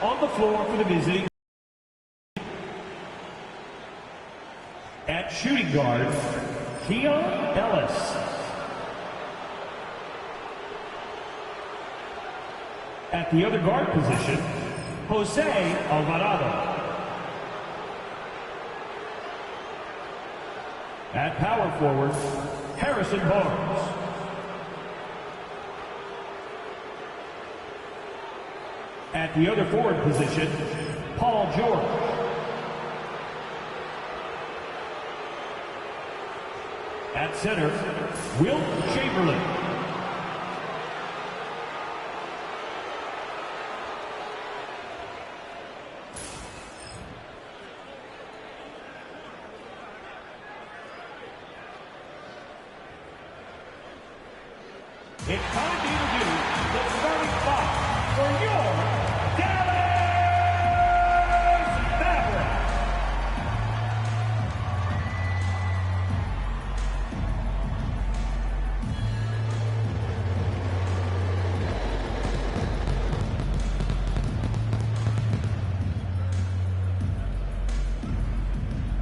On the floor for the visiting. At shooting guard, Keon Ellis. At the other guard position, Jose Alvarado. At power forward, Harrison Barnes. At the other forward position, Paul George. At center, Wilt Chamberlain. It's time to introduce the starting five for your Dallas Mavericks.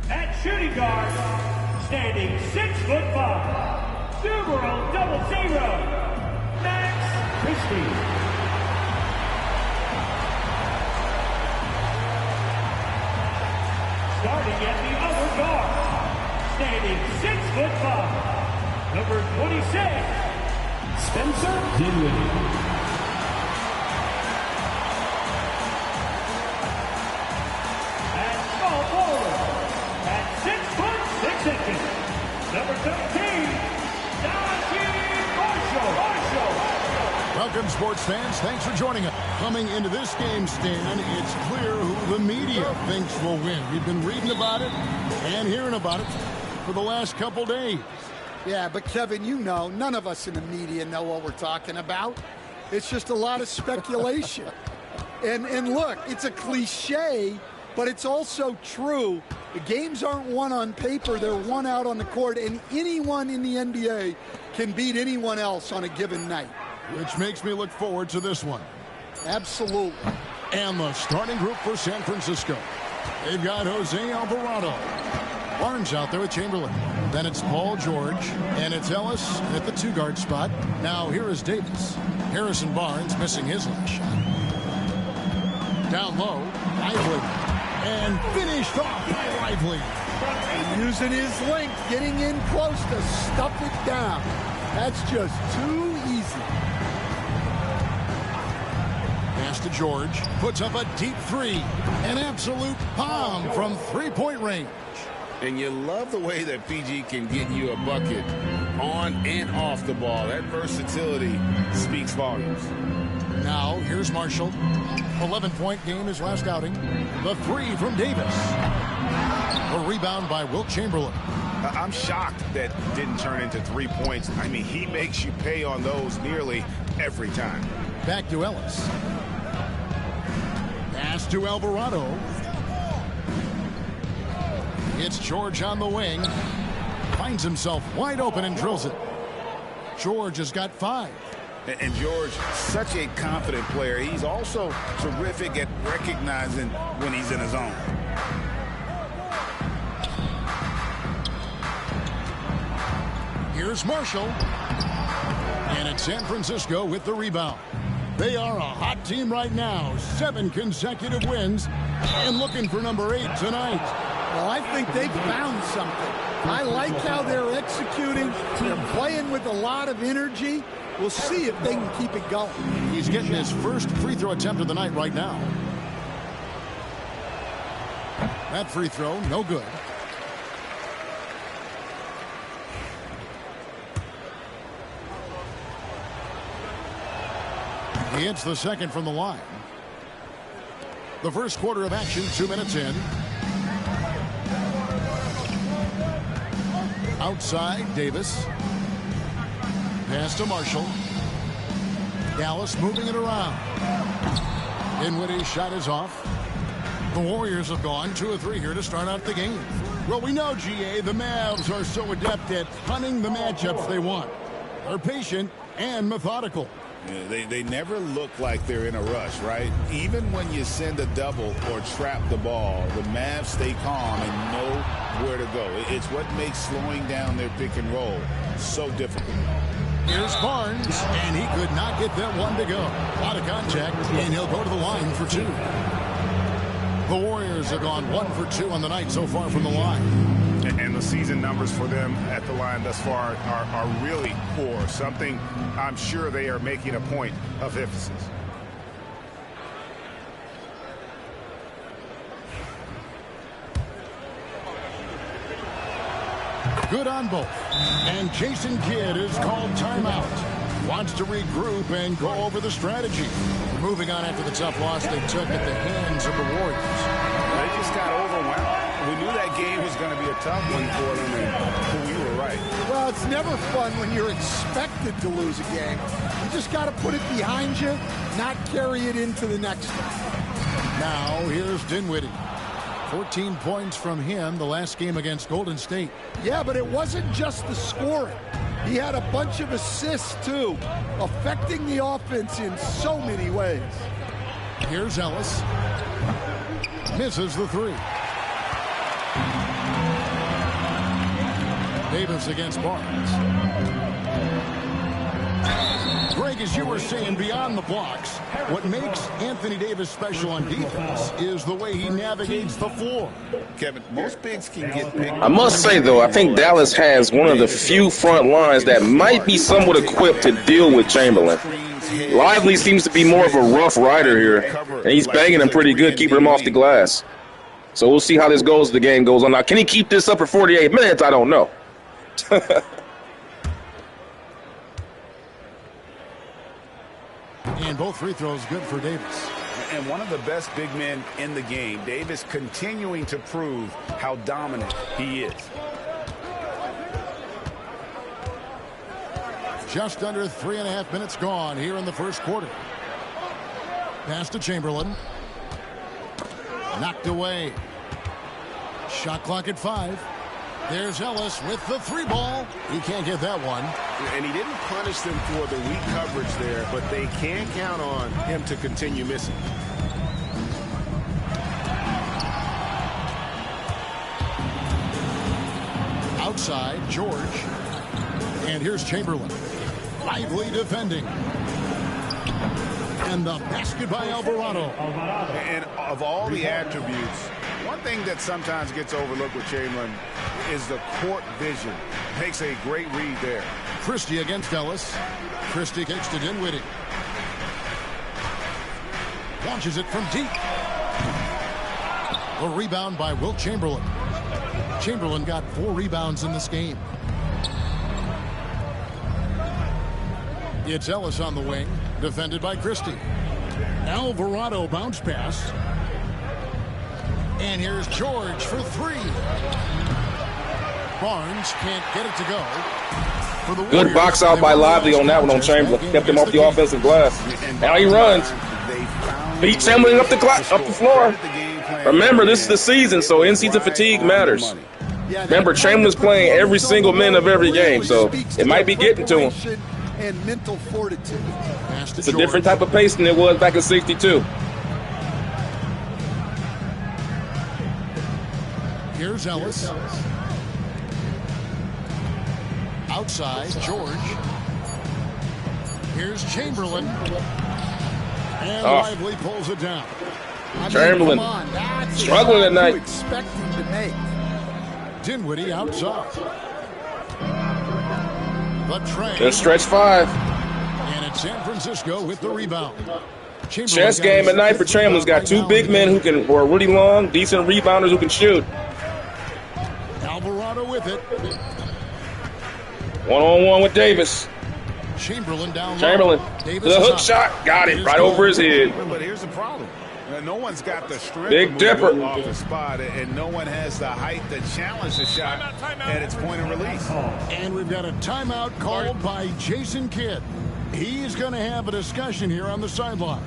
At shooting guard, standing 6'5", numeral 00. Starting at the other guard, standing 6'5", number 26, Spencer Dinwiddie. And small forward, at 6'6", number 13, Welcome, sports fans. Thanks for joining us. Coming into this game, Stan, it's clear who the media thinks will win. We've been reading about it and hearing about it for the last couple days. Yeah, but Kevin, you know, none of us in the media know what we're talking about. It's just a lot of speculation. and look, it's a cliche, but it's also true. The games aren't won on paper, they're won out on the court, and anyone in the NBA can beat anyone else on a given night. Which makes me look forward to this one. Absolutely. And the starting group for San Francisco. They've got Jose Alvarado. Barnes out there with Chamberlain. Then it's Paul George. And it's Ellis at the two-guard spot. Now here is Davis. Harrison Barnes missing his last shot. Down low, Lively. And finished off by Lively. Using his length, getting in close to stuff it down. That's just too easy. Pass to George, puts up a deep three. An absolute bomb from three-point range. And you love the way that PG can get you a bucket on and off the ball. That versatility speaks volumes. Now, here's Marshall. 11-point game his last outing. The three from Davis. A rebound by Wilt Chamberlain. I'm shocked that didn't turn into 3 points. I mean, he makes you pay on those nearly every time. Back to Ellis. Pass to Alvarado. It's George on the wing. Finds himself wide open and drills it. George has got 5. And George, such a confident player. He's also terrific at recognizing when he's in his zone. Here's Marshall. And it's San Francisco with the rebound. They are a hot team right now. 7 consecutive wins. And looking for number 8 tonight. Well, I think they've found something. I like how they're executing. They're playing with a lot of energy. We'll see if they can keep it going. He's getting his first free throw attempt of the night right now. That free throw, no good. He hits the second from the line. The first quarter of action, 2 minutes in. Outside, Davis. Pass to Marshall. Dallas moving it around. Dinwiddie's shot is off. The Warriors have gone 2 of 3 here to start out the game. Well, we know, GA, the Mavs are so adept at hunting the matchups they want. They're patient and methodical. Yeah, they never look like they're in a rush, right? Even when you send a double or trap the ball, the Mavs stay calm and know where to go. It's what makes slowing down their pick and roll so difficult. Here's Barnes, and he could not get that one to go. A lot of contact, and he'll go to the line for 2. The Warriors have gone 1 for 2 on the night so far from the line. And the season numbers for them at the line thus far are really poor. Something I'm sure they are making a point of emphasis. Good on both. And Jason Kidd is called timeout. Wants to regroup and go over the strategy. Moving on after the tough loss they took at the hands of the Warriors. They just got overwhelmed. We knew that game was going to be a tough one for them, and we were right. Well, it's never fun when you're expected to lose a game. You just got to put it behind you, not carry it into the next one. Now, here's Dinwiddie. 14 points from him the last game against Golden State. Yeah, but it wasn't just the scoring. He had a bunch of assists, too, affecting the offense in so many ways. Here's Ellis. Misses the 3. Davis against Barnes. Greg, as you were saying, beyond the blocks, what makes Anthony Davis special on defense is the way he navigates the floor. Kevin, most bigs can get picked. I must say, though, I think Dallas has one of the few front lines that might be somewhat equipped to deal with Chamberlain. Lively seems to be more of a rough rider here, and he's banging him pretty good, keeping him off the glass. So we'll see how this goes as the game goes on. Now, can he keep this up for 48 minutes? I don't know. And both free throws good for Davis. And one of the best big men in the game, Davis continuing to prove how dominant he is. Just under 3.5 minutes gone here in the first quarter. Pass to Chamberlain. Knocked away. Shot clock at 5. There's Ellis with the 3 ball. He can't get that one. And he didn't punish them for the weak coverage there, but they can count on him to continue missing. Outside, George. And here's Chamberlain. Lively defending. And the basket by Alvarado. And of all the attributes, one thing that sometimes gets overlooked with Chamberlain is the court vision. Makes a great read there. Christie against Ellis. Christie kicks to Dinwiddie. Launches it from deep. A rebound by Wilt Chamberlain. Chamberlain got 4 rebounds in this game. It's Ellis on the wing, defended by Christie. Alvarado bounce pass. And here's George for 3. Barnes can't get it to go. For the Good box out by Lively on that one on Chamberlain. Kept him off the offensive glass. Now he runs. Beat Chamberlain up the floor. Remember, this is the season, so in-season fatigue matters. Remember, Chamberlain's playing every single minute of every game, so it might be getting to him. And mental fortitude. It's a different type of pace than it was back in '62. Here's Ellis. Outside, George. Here's Chamberlain. And Lively pulls it down. Chamberlain struggling at night. Expecting to make. Dinwiddie outside. The train. Then stretch 5. And it's San Francisco with the rebound. Chess game at night for Chamberlain's got 2 big men who are really long, decent rebounders who can shoot. Alvarado with it. 1-on-1 with Davis. Chamberlain down. Chamberlain. Davis The hook shot. Got it right over his head. But here's the problem. No one's got the strength Big Dipper off the spot, and no one has the height to challenge the shot at its point of release. And we've got a timeout called by Jason Kidd. He's going to have a discussion here on the sideline.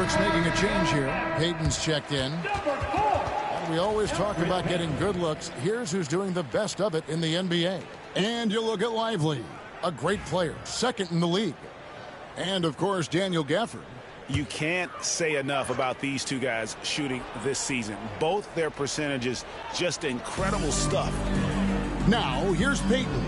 Mavericks making a change here. Payton's checked in. And we always talk about getting good looks. Here's who's doing the best of it in the NBA. And you look at Lively, a great player, second in the league. And, of course, Daniel Gafford. You can't say enough about these two guys shooting this season. Both their percentages, just incredible stuff. Now, here's Payton.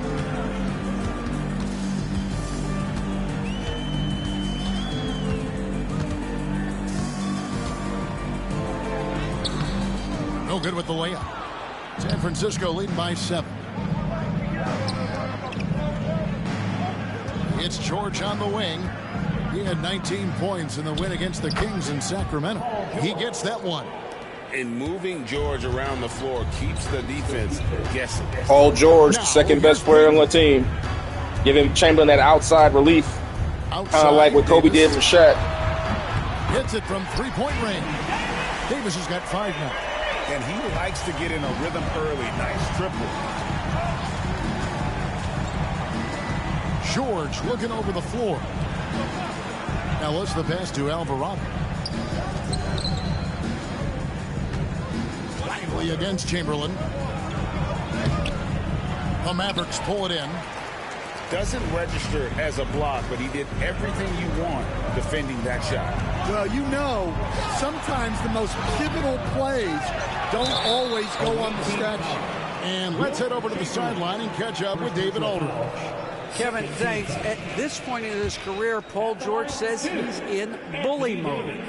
No good with the layup. San Francisco leading by 7. It's George on the wing. He had 19 points in the win against the Kings in Sacramento. He gets that one. And moving George around the floor keeps the defense guessing. Paul George, the second best player on the team. Giving Chamberlain that outside relief. Kind of like what Kobe did for Shaq. Hits it from three-point range. Davis has got 5 now. And he likes to get in a rhythm early. Nice triple. George looking over the floor. Now let's the pass to Alvarado. Lively against Chamberlain. The Mavericks pull it in. Doesn't register as a block, but he did everything you want defending that shot. Well, you know, sometimes the most pivotal plays don't always go on the stretch. And let's head over to the sideline and catch up with David Aldridge. Kevin, thanks. At this point in his career, Paul George says he's in bully mode.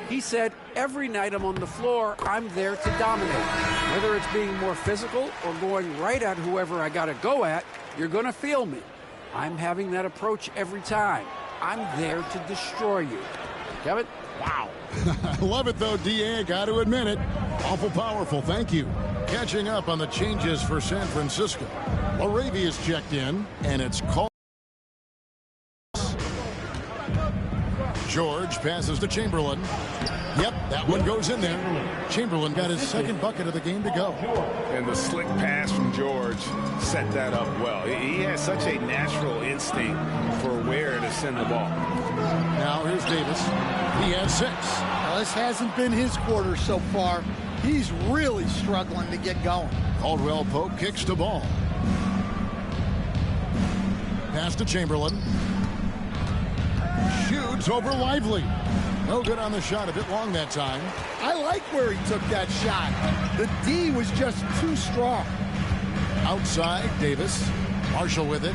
He said, every night I'm on the floor, I'm there to dominate. Whether it's being more physical or going right at whoever I got to go at, you're going to feel me. I'm having that approach every time. I'm there to destroy you. Kevin? Wow. I love it, though, D.A. I got to admit it. Awful powerful. Thank you. Catching up on the changes for San Francisco. Laravia's checked in, and it's called. George passes to Chamberlain. Yep, that one goes in there. Chamberlain got his second bucket of the game to go. And the slick pass from George set that up well. He has such a natural instinct for where to send the ball. Now here's Davis. He has 6. Now, this hasn't been his quarter so far. He's really struggling to get going. Caldwell Pope kicks the ball. Pass to Chamberlain. Shoots over Lively. No good on the shot, a bit long that time. I like where he took that shot. The D was just too strong. Outside, Davis. Marshall with it.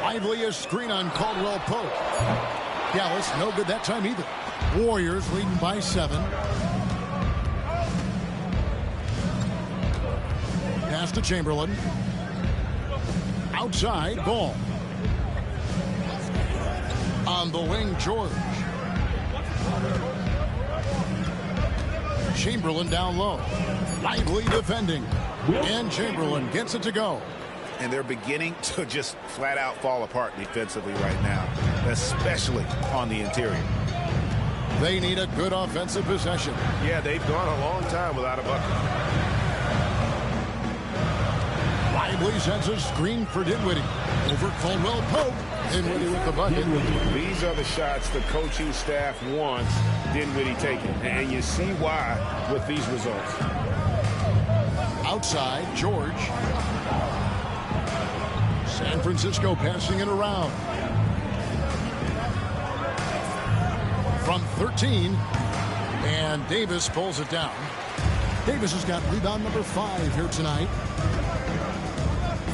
Lively a screen on Caldwell Pope. Dallas, no good that time either. Warriors leading by 7. Pass to Chamberlain. Outside, ball. On the wing, George. Chamberlain down low. Lively defending. And Chamberlain gets it to go. And they're beginning to just flat out fall apart defensively right now, especially on the interior. They need a good offensive possession. Yeah, they've gone a long time without a bucket. Lively sends a screen for Dinwiddie. Over Caldwell Pope. Dinwiddie with the bucket. These are the shots the coaching staff wants Dinwiddie taking. And you see why with these results. Outside, George. San Francisco passing it around. From 13. And Davis pulls it down. Davis has got rebound number 5 here tonight.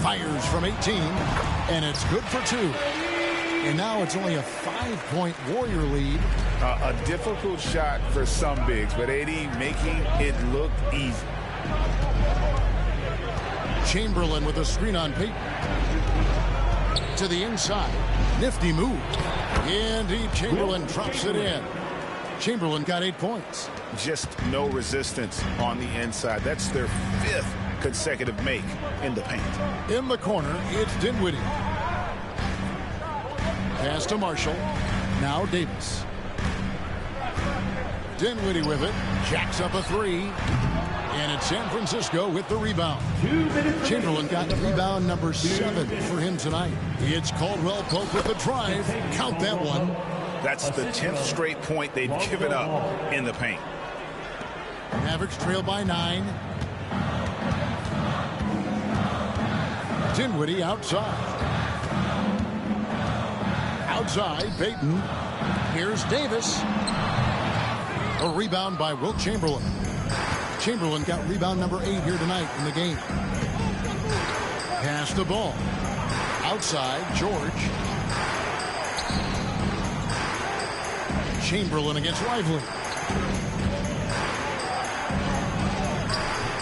Fires from 18, and it's good for 2. And now it's only a 5-point Warrior lead. A difficult shot for some bigs, but AD making it look easy. Chamberlain with a screen on Payton. To the inside. Nifty move. Indeed, Chamberlain drops it in. Chamberlain got 8 points. Just no resistance on the inside. That's their 5th consecutive make in the paint. In the corner, it's Dinwiddie. Pass to Marshall. Now Davis. Dinwiddie with it. Jacks up a 3. And it's San Francisco with the rebound. Chamberlain got rebound number 7 for him tonight. It's Caldwell Pope with the drive. Count that one. That's the 10th straight point they've given up in the paint. Mavericks trail by 9. Dinwiddie outside. Outside, Payton. Here's Davis. A rebound by Wilt Chamberlain. Chamberlain got rebound number 8 here tonight in the game. Pass the ball. Outside, George. Chamberlain against Lively.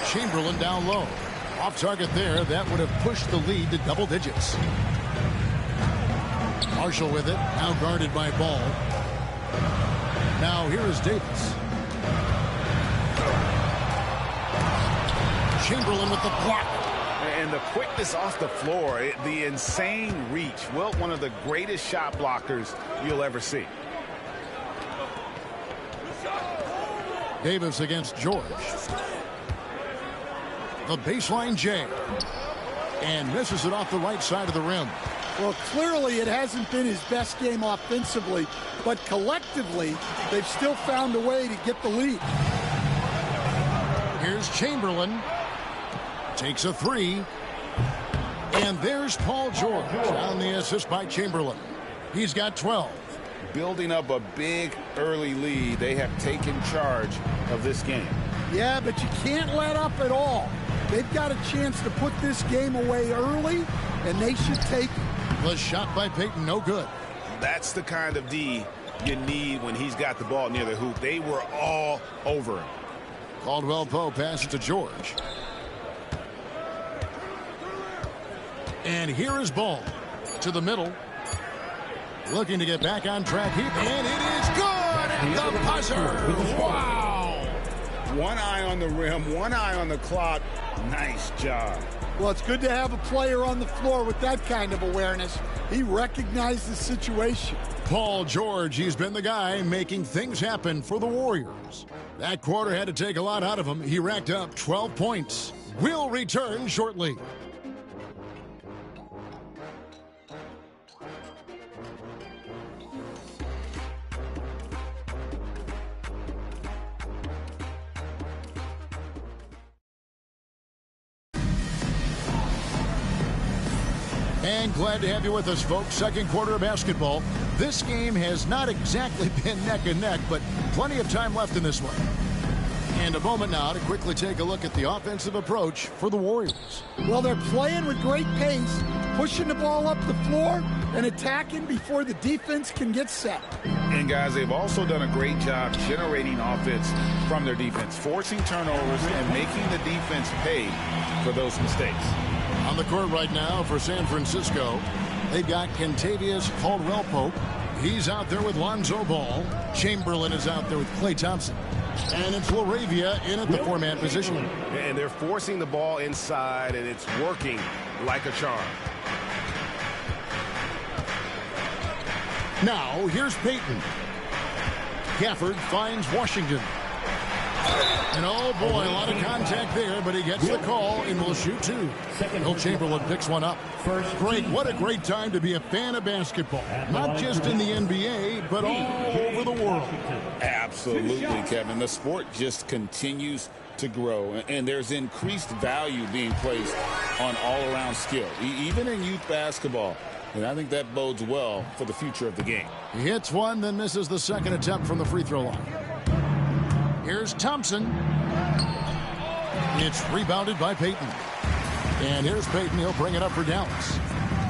Chamberlain down low. Off target there. That would have pushed the lead to double digits. Marshall with it. Now guarded by Ball. Now here is Davis. Chamberlain with the block. And the quickness off the floor, the insane reach. Wilt, one of the greatest shot blockers you'll ever see. Davis against George. The baseline J. And misses it off the right side of the rim. Well, clearly it hasn't been his best game offensively, but collectively they've still found a way to get the lead. Here's Chamberlain. Takes a 3. And there's Paul George on the assist by Chamberlain. He's got 12. Building up a big early lead, they have taken charge of this game. Yeah, but you can't let up at all. They've got a chance to put this game away early, and they should take it. The shot by Payton, no good. That's the kind of D you need when he's got the ball near the hoop. They were all over him. Caldwell Pope passes to George. And here is Ball to the middle. Looking to get back on track. And it is good at the buzzer. Wow. One eye on the rim, one eye on the clock. Nice job. Well, it's good to have a player on the floor with that kind of awareness. He recognized the situation. Paul George, he's been the guy making things happen for the Warriors. That quarter had to take a lot out of him. He racked up 12 points. We'll return shortly. And glad to have you with us, folks. Second quarter of basketball. This game has not exactly been neck and neck, but plenty of time left in this one. And a moment now to quickly take a look at the offensive approach for the Warriors. Well, they're playing with great pace, pushing the ball up the floor and attacking before the defense can get set. And guys, they've also done a great job generating offense from their defense, forcing turnovers and making the defense pay for those mistakes. On the court right now for San Francisco, they've got Kentavious Caldwell-Pope. He's out there with Lonzo Ball. Chamberlain is out there with Klay Thompson. And it's LaRavia in at the 4-man position. And they're forcing the ball inside, and it's working like a charm. Now, here's Payton. Gafford finds Washington. And oh boy, a lot of contact there, but he gets the call and will shoot 2. Wilt Chamberlain picks one up. Greg, what a great time to be a fan of basketball. Not just in the NBA, but all over the world. Absolutely, Kevin. The sport just continues to grow, and there's increased value being placed on all-around skill, even in youth basketball. And I think that bodes well for the future of the game. He hits one, then misses the second attempt from the free throw line. Here's Thompson. It's rebounded by Payton. And here's Payton. He'll bring it up for Dallas.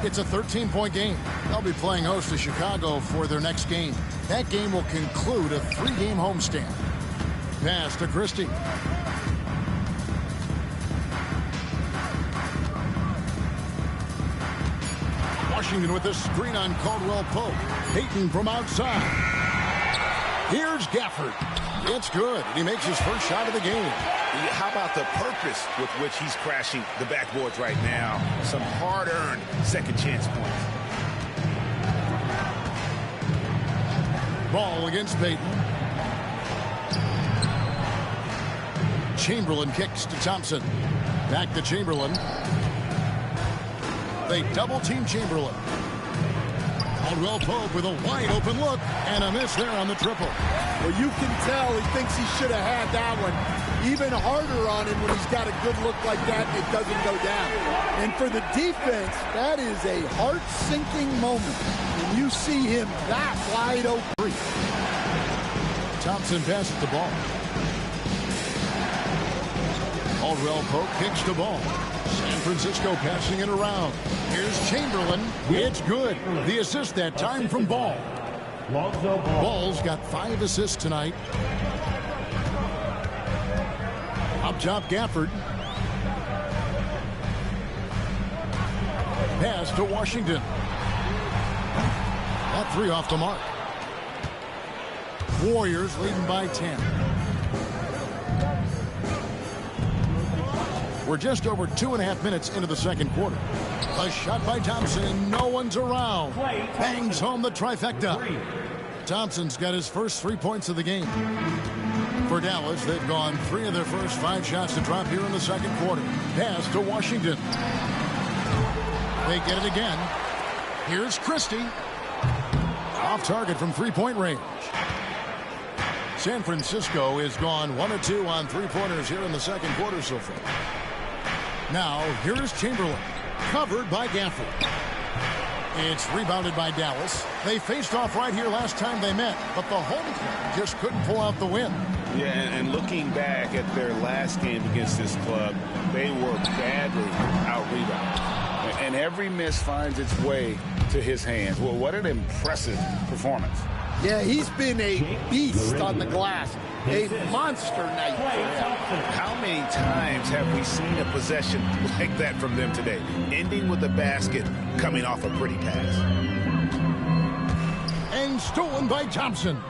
It's a 13-point game. They'll be playing host to Chicago for their next game. That game will conclude a 3-game homestand. Pass to Christie. Washington with the screen on Caldwell Pope. Payton from outside. Here's Gafford. It's good. He makes his first shot of the game. How about the purpose with which he's crashing the backboards right now? Some hard-earned second chance points. Ball against Payton. Chamberlain kicks to Thompson. Back to Chamberlain. They double-team Chamberlain. Caldwell Pope with a wide-open look, and a miss there on the triple. Well, you can tell he thinks he should have had that one. Even harder on him when he's got a good look like that and it doesn't go down. And for the defense, that is a heart-sinking moment when you see him that wide open. Thompson passes the ball. Caldwell Pope kicks the ball. San Francisco passing it around. Here's Chamberlain. It's good. The assist that time from Ball. Ball's got 5 assists tonight. Up top, Gafford. Pass to Washington. That 3 off the mark. Warriors leading by 10. We're just over 2.5 minutes into the second quarter. A shot by Thompson, and no one's around. Bangs home the trifecta. Thompson's got his first 3 points of the game. For Dallas, they've gone 3 of their first 5 shots to drop here in the second quarter. Pass to Washington. They get it again. Here's Christie. Off target from 3-point range. San Francisco is gone 1 of 2 on 3-pointers here in the second quarter so far. Now, here is Chamberlain, covered by Gafford. It's rebounded by Dallas. They faced off right here last time they met, but the home club just couldn't pull out the win. Yeah, and looking back at their last game against this club, they were badly out-rebounded. And every miss finds its way to his hands. Well, what an impressive performance. Yeah, he's been a beast on the glass. A monster night for him. How many times have we seen a possession like that from them today? Ending with a basket, coming off a pretty pass. And stolen by Thompson.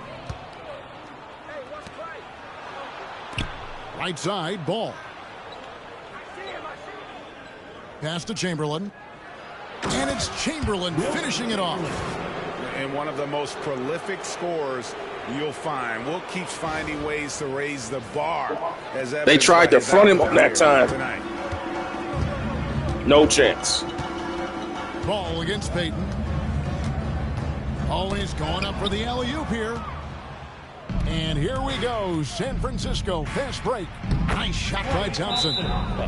Right side, Ball. Pass to Chamberlain. And it's Chamberlain finishing it off. And one of the most prolific scorers you'll find. Wilt keeps finding ways to raise the bar. As they tried to front him on that time. Tonight. No chance. Ball against Payton. Always going up for the alley-oop here. And here we go. San Francisco, fast break. Nice shot by Thompson.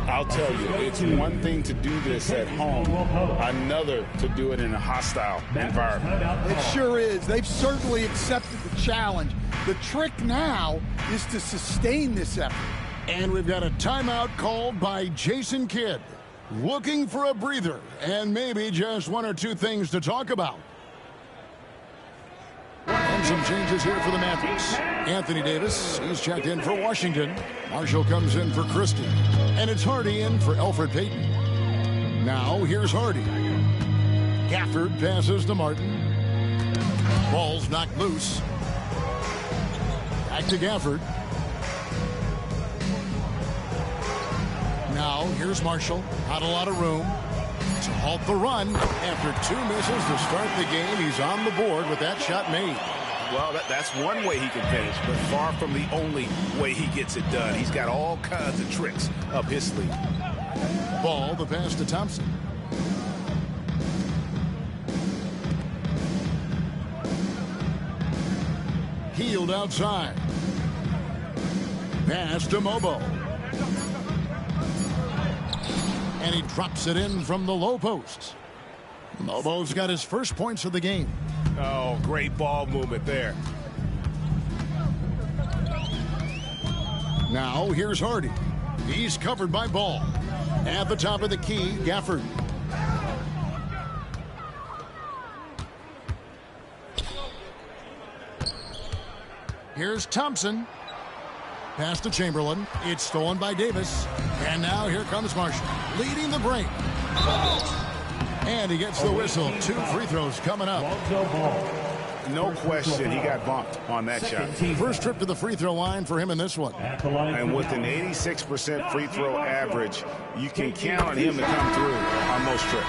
I'll tell you, it's one thing to do this at home, another to do it in a hostile environment. It sure is. They've certainly accepted the challenge. The trick now is to sustain this effort. And we've got a timeout called by Jason Kidd. Looking for a breather and maybe just 1 or 2 things to talk about. And some changes here for the Mavericks. Anthony Davis, he's checked in for Washington. Marshall comes in for Christie. And it's Hardy in for Elfrid Payton. Now, here's Hardy. Gafford passes to Martin. Ball's knocked loose. Back to Gafford. Now, here's Marshall. Not a lot of room to halt the run. After 2 misses to start the game, he's on the board with that shot made. Well, that's one way he can finish, but far from the only way he gets it done. He's got all kinds of tricks up his sleeve. Ball, the pass to Thompson. Healed outside. Pass to Mobo. And he drops it in from the low post. Mobo's got his first points of the game. Oh, great ball movement there. Now, here's Hardy. He's covered by Ball. At the top of the key, Gafford. Here's Thompson. Pass to Chamberlain. It's stolen by Davis. And now here comes Marshall, leading the break. And he gets the whistle. 2 free throws coming up. No question, he got bumped on that shot. First trip to the free throw line for him in this one. And with an 86% free throw average, you can count on him to come through on most trips.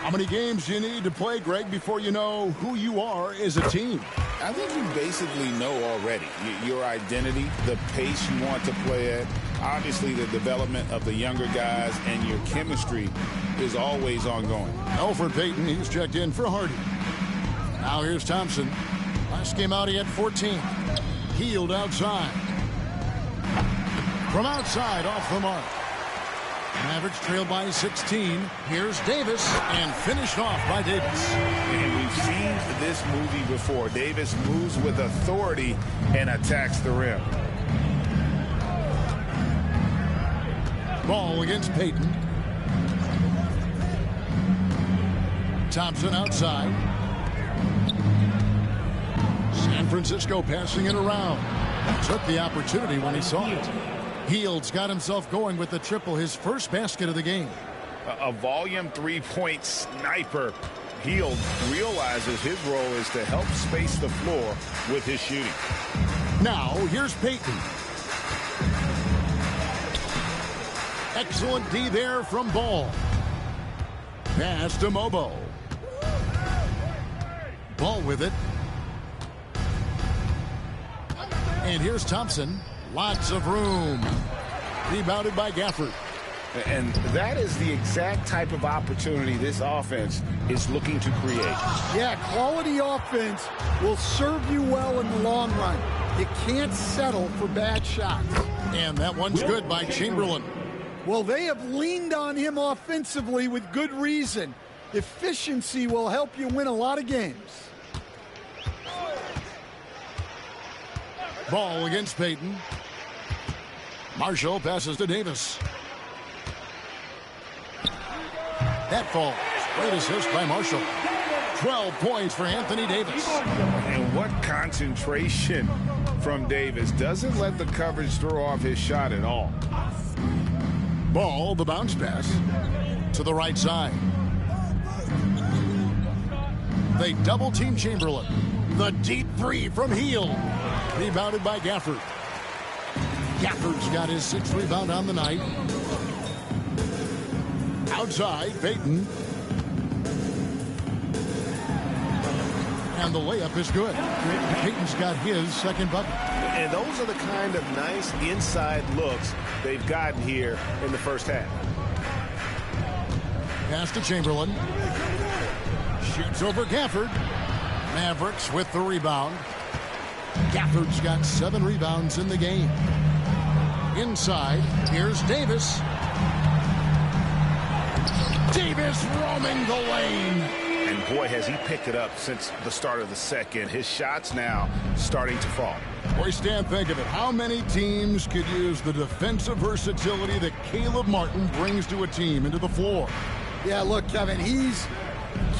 How many games do you need to play, Greg, before you know who you are as a team? I think you basically know already your identity, the pace you want to play at, obviously the development of the younger guys, and your chemistry is always ongoing. Alfred Payton, he's checked in for Hardy. Now here's Thompson. Last game out, he had 14. Healed outside. From outside, off the mark. Mavericks trailed by 16. Here's Davis, and finished off by Davis. And we've seen this movie before. Davis moves with authority and attacks the rim. Ball against Payton. Thompson outside. San Francisco passing it around. Took the opportunity when he saw it. Hield's got himself going with the triple, his first basket of the game. A volume three-point sniper. Hield realizes his role is to help space the floor with his shooting. Now, here's Payton. Excellent D there from Ball. Pass to Mobo. Ball with it. And here's Thompson. Lots of room. Rebounded by Gafford. And that is the exact type of opportunity this offense is looking to create. Yeah, quality offense will serve you well in the long run. You can't settle for bad shots. And that one's good by Chamberlain. Well, they have leaned on him offensively with good reason. Efficiency will help you win a lot of games. Ball against Payton. Marshall passes to Davis. That falls. Great assist by Marshall. 12 points for Anthony Davis. And what concentration from Davis. Doesn't let the coverage throw off his shot at all. Ball, the bounce pass to the right side. They double team Chamberlain. The deep three from Hield. Rebounded by Gafford. Gafford's got his 6th rebound on the night. Outside, Payton. And the layup is good. Payton's got his 2nd bucket. And those are the kind of nice inside looks they've gotten here in the first half. Pass to Chamberlain. Shoots over Gafford. Mavericks with the rebound. Gafford's got 7 rebounds in the game. Inside, here's Davis. Davis roaming the lane. And boy, has he picked it up since the start of the second. His shots now starting to fall. Boy, Stan, think of it. How many teams could use the defensive versatility that Caleb Martin brings to a team into the floor? Yeah, look, Kevin, he's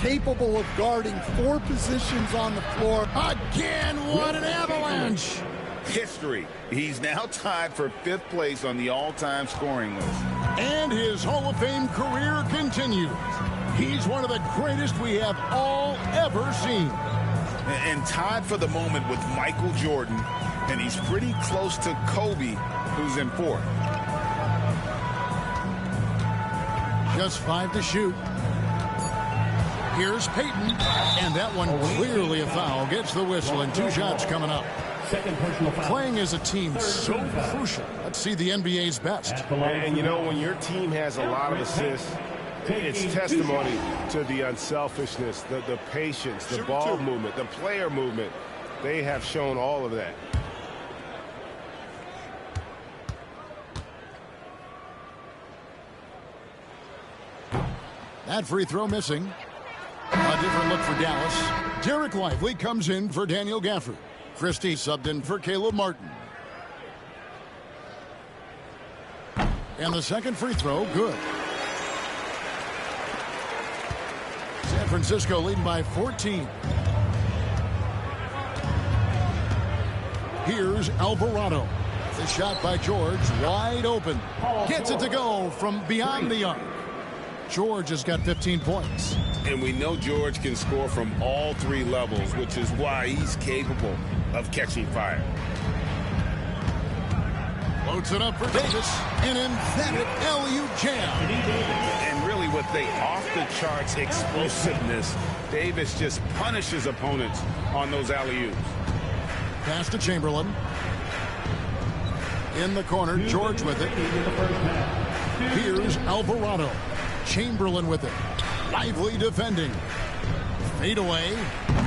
capable of guarding 4 positions on the floor. Again, what an avalanche. History. He's now tied for 5th place on the all-time scoring list. And his Hall of Fame career continues. He's one of the greatest we have all ever seen. And tied for the moment with Michael Jordan. And he's pretty close to Kobe, who's in 4th. Just 5 to shoot. Here's Payton. And that one clearly a foul. Gets the whistle and 2 shots coming up. Playing as a team so crucial. Let's see the NBA's best. And you know, when your team has a lot of assists, it's testimony to the unselfishness, the patience, the ball movement, the player movement. They have shown all of that. That free throw missing. A different look for Dallas. Derek Lively comes in for Daniel Gafford. Christie subbed in for Caleb Martin. And the 2nd free throw, good. San Francisco leading by 14. Here's Alvarado. The shot by George, wide open. Gets it to go from beyond the arc. George has got 15 points. And we know George can score from all 3 levels, which is why he's capable of catching fire. Loads it up for Davis. An emphatic LU jam. And really with the off-the-charts explosiveness, Davis just punishes opponents on those alley-oops. Pass to Chamberlain. In the corner, George with it. Here's Alvarado. Chamberlain with it. Lively defending. Fade away.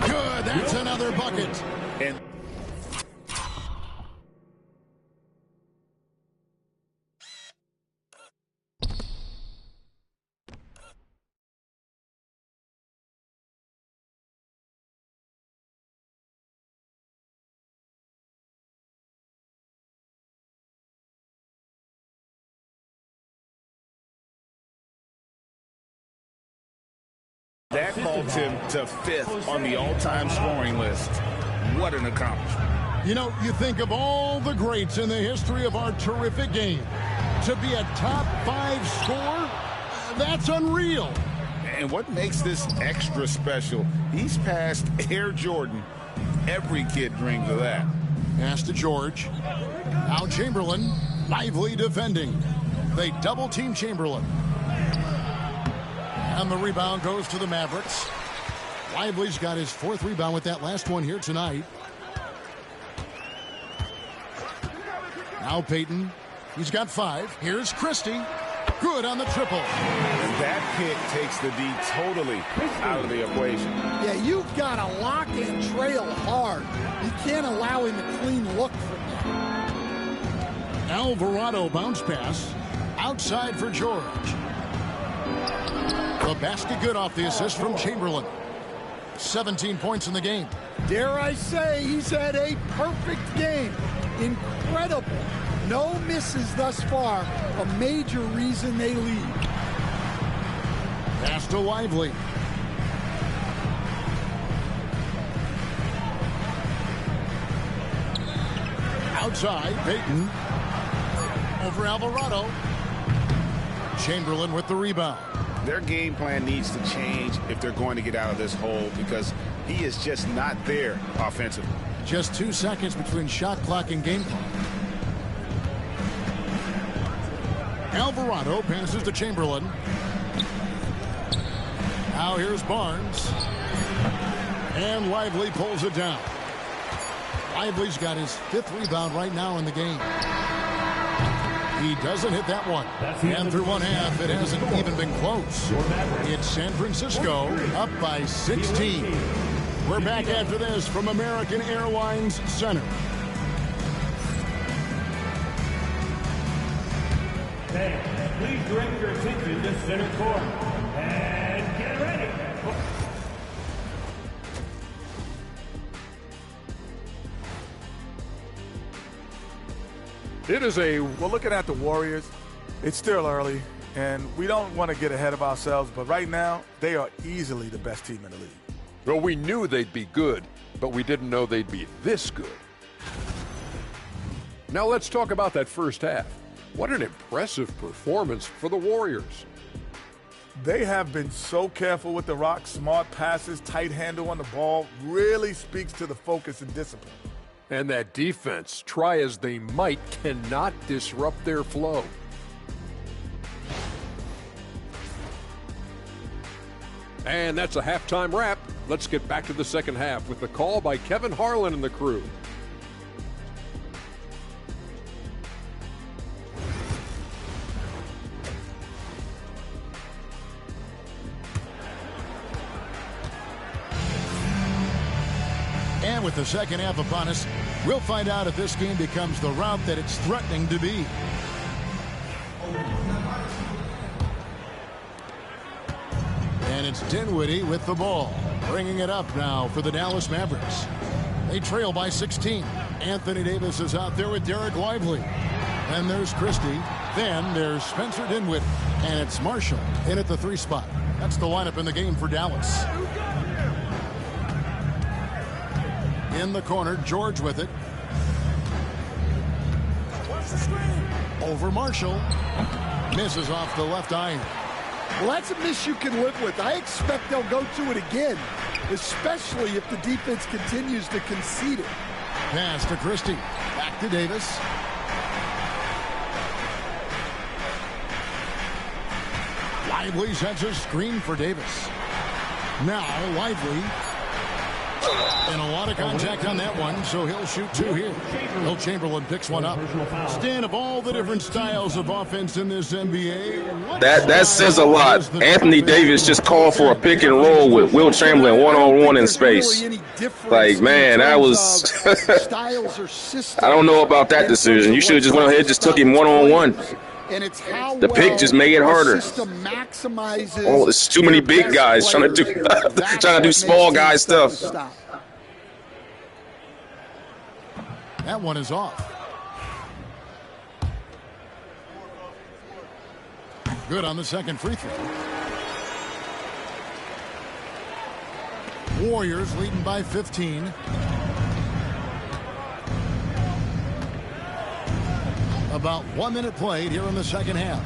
Good. That's another bucket. And that vaults him to 5th on the all-time scoring list. What an accomplishment. You know, you think of all the greats in the history of our terrific game. To be a top 5 scorer, that's unreal. And what makes this extra special, he's passed Air Jordan. Every kid dreams of that. Pass to George. Now Chamberlain, lively defending. They double-team Chamberlain. And the rebound goes to the Mavericks. Lively's got his 4th rebound with that last one here tonight. Now Payton. He's got 5. Here's Christie. Good on the triple. And that pick takes the D totally out of the equation. Yeah, you've got to lock and trail hard. You can't allow him a clean look from there. Alvarado bounce pass. Outside for George. The basket good off the assist from Chamberlain. 17 points in the game. Dare I say, he's had a perfect game. Incredible. No misses thus far. A major reason they lead. Pass to Lively. Outside, Payton. Over Alvarado. Chamberlain with the rebound. Their game plan needs to change if they're going to get out of this hole because he is just not there offensively. Just 2 seconds between shot clock and game clock. Alvarado passes to Chamberlain. Now here's Barnes. And Lively pulls it down. Lively's got his 5th rebound right now in the game. He doesn't hit that one. And through one half, it hasn't even been close. It's San Francisco up by 16. We're back after this from American Airlines Center. Fans, please direct your attention to center court. And get ready. We're looking at the Warriors. It's still early, and we don't want to get ahead of ourselves, but right now, they are easily the best team in the league. Well, we knew they'd be good, but we didn't know they'd be this good. Now let's talk about that first half. What an impressive performance for the Warriors. They have been so careful with the rock, smart passes, tight handle on the ball, really speaks to the focus and discipline. And that defense, try as they might, cannot disrupt their flow. And that's a halftime wrap. Let's get back to the second half with the call by Kevin Harlan and the crew. And with the second half upon us, we'll find out if this game becomes the route that it's threatening to be. And it's Dinwiddie with the ball, bringing it up now for the Dallas Mavericks. They trail by 16. Anthony Davis is out there with Derek Lively. Then there's Christie. Then there's Spencer Dinwiddie. And it's Marshall in at the 3 spot. That's the lineup in the game for Dallas. In the corner, George with it. Over Marshall. Misses off the left iron. Well, that's a miss you can live with. I expect they'll go to it again, especially if the defense continues to concede it. Pass to Christie. Back to Davis. Lively sets a screen for Davis. Now Lively. And a lot of contact on that one, so he'll shoot 2 here. Wilt Chamberlain picks one up. Stan, of all the different styles of offense in this NBA, that says a lot. Anthony Davis just called for a pick and roll with Wilt Chamberlain one-on-one in space. Like, man, that was I don't know about that decision. You should have just went ahead and just took him one-on-one. And it's how the pick just made it harder. Oh, there's too many big guys trying to do small guy stuff. That one is off. Good on the second free throw. Warriors leading by 15. About 1 minute played here in the second half.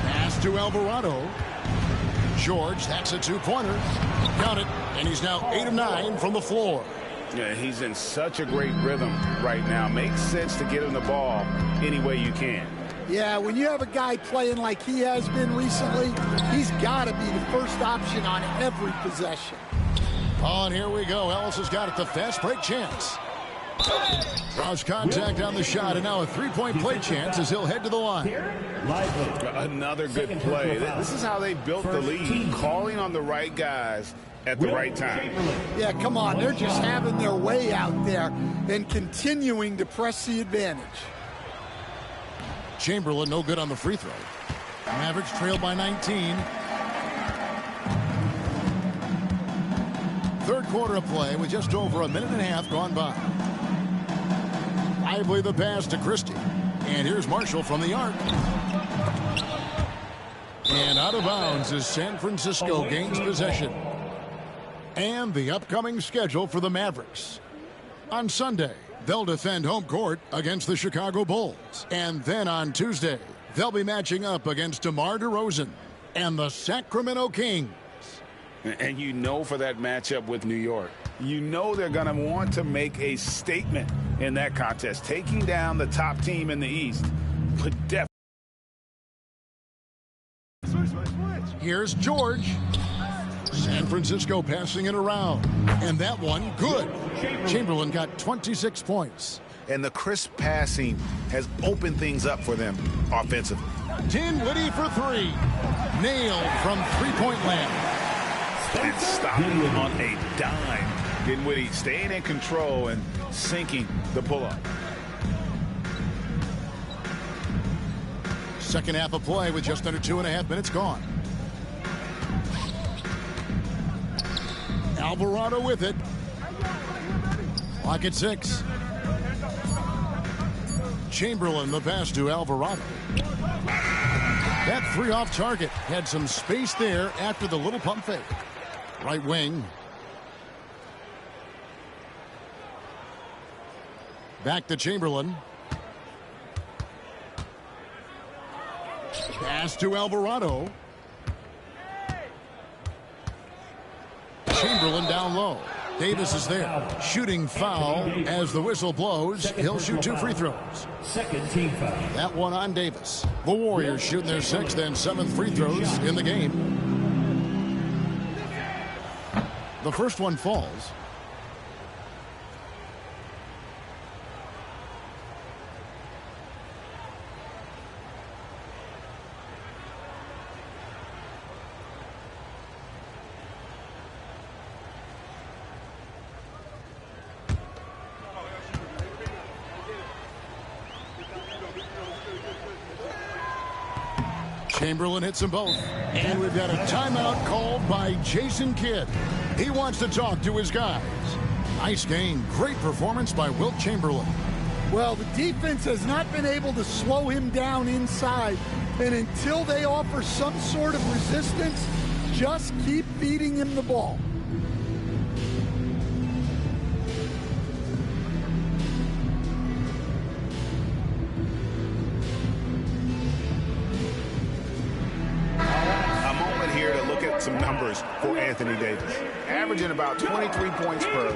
Pass to Alvarado. George, that's a 2-pointer. Count it, and he's now 8 of 9 from the floor. Yeah, he's in such a great rhythm right now. Makes sense to get him the ball any way you can. Yeah, when you have a guy playing like he has been recently, he's got to be the first option on every possession. Oh, and here we go. Ellis has got it. The fast break chance. Draws contact on the shot, and now a 3-point play chance as he'll head to the line. Another good play. This is how they built the lead, calling on the right guys at the right time. Yeah, come on. They're just having their way out there and continuing to press the advantage. Chamberlain no good on the free throw. Mavericks trail by 19. Third quarter of play with just over a minute and a half gone by. Lively the pass to Christie. And here's Marshall from the arc. And out of bounds as San Francisco gains possession. And the upcoming schedule for the Mavericks. On Sunday, they'll defend home court against the Chicago Bulls. And then on Tuesday, they'll be matching up against DeMar DeRozan and the Sacramento Kings. And you know, for that matchup with New York, you know they're going to want to make a statement in that contest, taking down the top team in the East. But definitely. Here's George. San Francisco passing it around. And that one, good. Chamberlain got 26 points. And the crisp passing has opened things up for them offensively. Dinwiddie for 3. Nailed from three-point land. And stopping on a dime. Dinwiddie staying in control and sinking the pull-up. Second half of play with just under 2.5 minutes gone. Alvarado with it. Clock at 6. Chamberlain the pass to Alvarado. That 3 off target. Had some space there after the little pump fake. Right wing. Back to Chamberlain. Pass to Alvarado. Chamberlain down low. Davis is there. Shooting foul as the whistle blows. He'll shoot 2 free throws. Second team foul. That one on Davis. The Warriors shooting their 6th and 7th free throws in the game. The first one falls. Chamberlain hits them both. And we've got a timeout called by Jason Kidd. He wants to talk to his guys. Nice game. Great performance by Wilt Chamberlain. Well, the defense has not been able to slow him down inside. And until they offer some sort of resistance, just keep feeding him the ball. Some numbers for Anthony Davis. Averaging about 23 points per,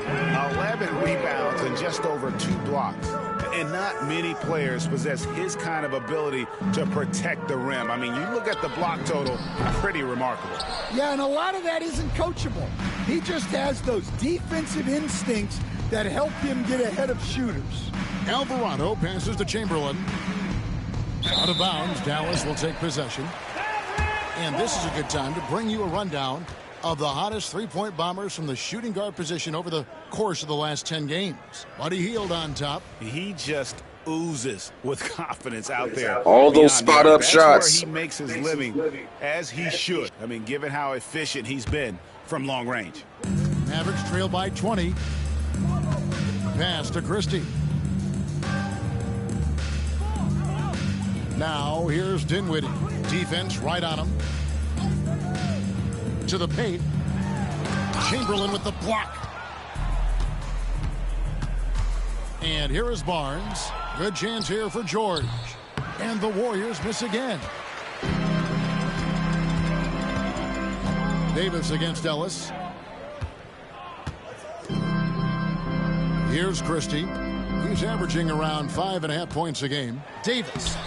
11 rebounds, and just over 2 blocks. And not many players possess his kind of ability to protect the rim. I mean, you look at the block total, pretty remarkable. Yeah, and a lot of that isn't coachable. He just has those defensive instincts that help him get ahead of shooters. Alvarado passes to Chamberlain. Out of bounds, Dallas will take possession. And this is a good time to bring you a rundown of the hottest three-point bombers from the shooting guard position over the course of the last 10 games. Buddy Hield on top. He just oozes with confidence out there. All those spot-up shots. That's where he makes his living, as he should. I mean, given how efficient he's been from long range. Mavericks trail by 20. Pass to Christie. Now here's Dinwiddie. Defense right on him. To the paint. Chamberlain with the block. And here is Barnes. Good chance here for George. And the Warriors miss again. Davis against Ellis. Here's Christie. He's averaging around 5.5 points a game. Davis.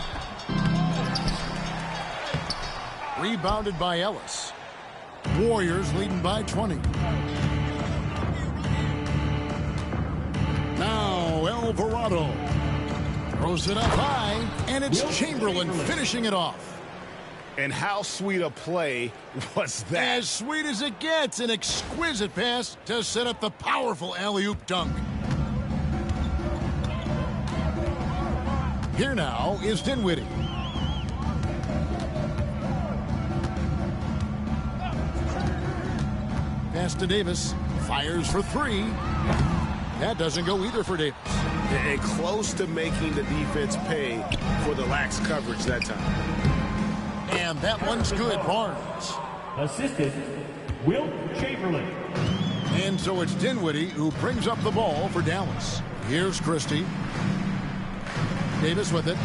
Rebounded by Ellis. Warriors leading by 20. Now Alvarado throws it up high, and it's Chamberlain finishing it off. And how sweet a play was that? As sweet as it gets, an exquisite pass to set up the powerful alley-oop dunk. Here now is Dinwiddie. Pass to Davis. Fires for three. That doesn't go either for Davis. And close to making the defense pay for the lax coverage that time. And that one's good, Barnes. Assisted, Wilt Chamberlain. And so it's Dinwiddie who brings up the ball for Dallas. Here's Christie. Davis with it.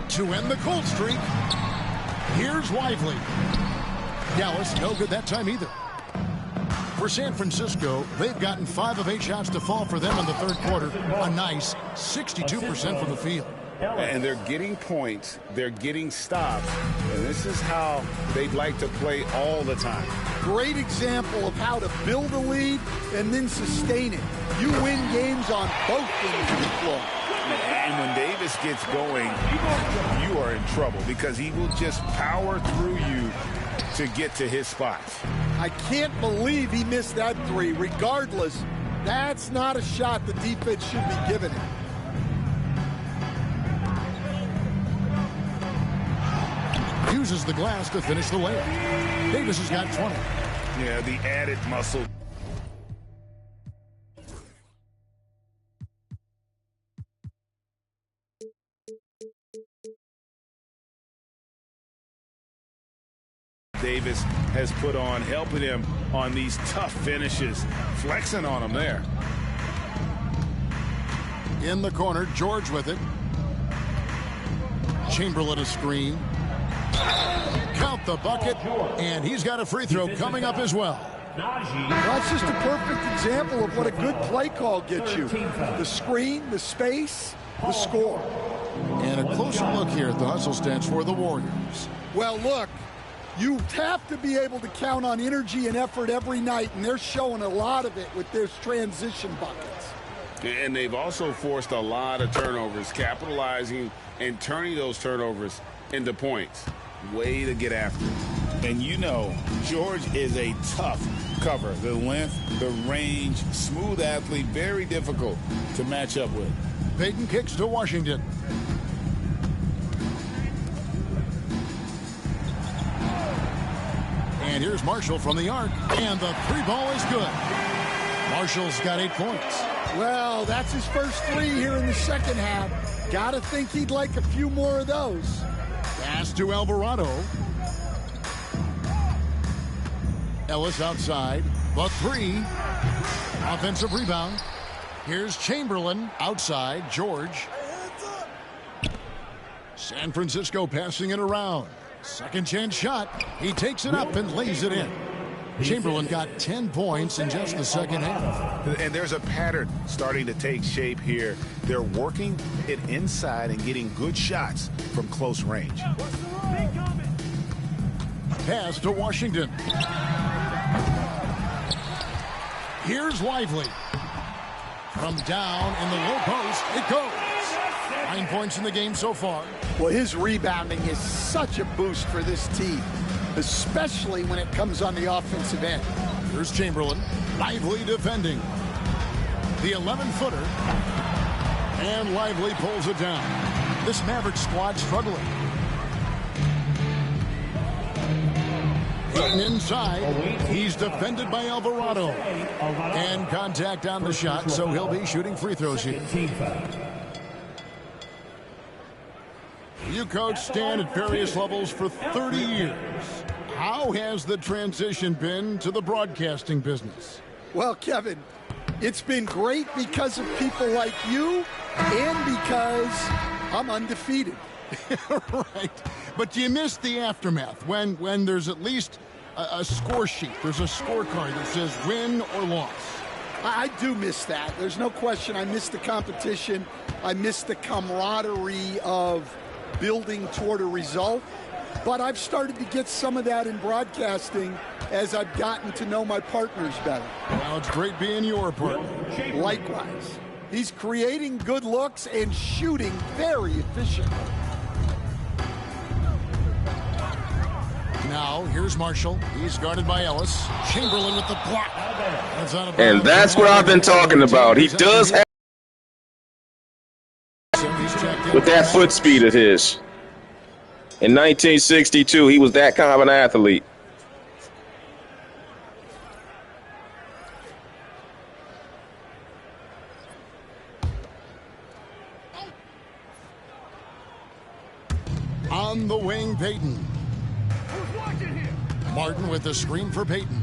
To end the cold streak, here's Lively. Dallas no good that time either. For San Francisco, they've gotten 5 of 8 shots to fall for them in the third quarter. A nice 62% from the field. And they're getting points, they're getting stops, and this is how they'd like to play all the time. Great example of how to build a lead and then sustain it. You win games on both ends of the floor. And when Davis gets going, you are in trouble because he will just power through you to get to his spots. I can't believe he missed that three. Regardless, that's not a shot the defense should be giving him. Uses the glass to finish the layup. Davis has got 20. Yeah, the added muscle. Davis has put on, helping him on these tough finishes, flexing on him there. In the corner, George with it. Chamberlain a screen. Count the bucket, and he's got a free throw coming up as well. That's just a perfect example of what a good play call gets you. The screen, the space, the score. And a closer look here at the hustle stats for the Warriors. Well, look, you have to be able to count on energy and effort every night, and they're showing a lot of it with their transition buckets. And they've also forced a lot of turnovers, capitalizing and turning those turnovers into points. Way to get after it. And you know, George is a tough cover. The length, the range, smooth athlete, very difficult to match up with. Payton kicks to Washington. And here's Marshall from the arc, and the three ball is good. Marshall's got 8 points. Well, that's his first three here in the second half. Gotta think he'd like a few more of those. Pass to Alvarado. Ellis outside. The three. Offensive rebound. Here's Chamberlain outside. George. San Francisco passing it around. Second chance shot. He takes it up and lays it in. Chamberlain got 10 points in just the second half. And there's a pattern starting to take shape here. They're working it inside and getting good shots from close range. Pass to Washington. Here's Lively. From down in the low post, it goes. 9 points in the game so far. Well, his rebounding is such a boost for this team, especially when it comes on the offensive end. Here's Chamberlain. Lively defending. The 11-footer. And Lively pulls it down. This Mavericks squad struggling. Payton inside. He's defended by Alvarado. And contact on the shot, so he'll be shooting free throws here. You coach Stan at various levels for 30 years. How has the transition been to the broadcasting business? Well, Kevin, it's been great because of people like you and because I'm undefeated. Right. But do you miss the aftermath when there's at least a score sheet? There's a scorecard that says win or loss. I do miss that. There's no question. I miss the competition. I miss the camaraderie of building toward a result. But I've started to get some of that in broadcasting as I've gotten to know my partners better. Well, it's great being your partner. Likewise. He's creating good looks and shooting very efficiently. Now, here's Marshall. He's guarded by Ellis. Chamberlain with the block. And that's what I've been talking about. He does have with that foot speed of his. In 1962, he was that kind of an athlete. On the wing, Payton. Martin with the screen for Payton.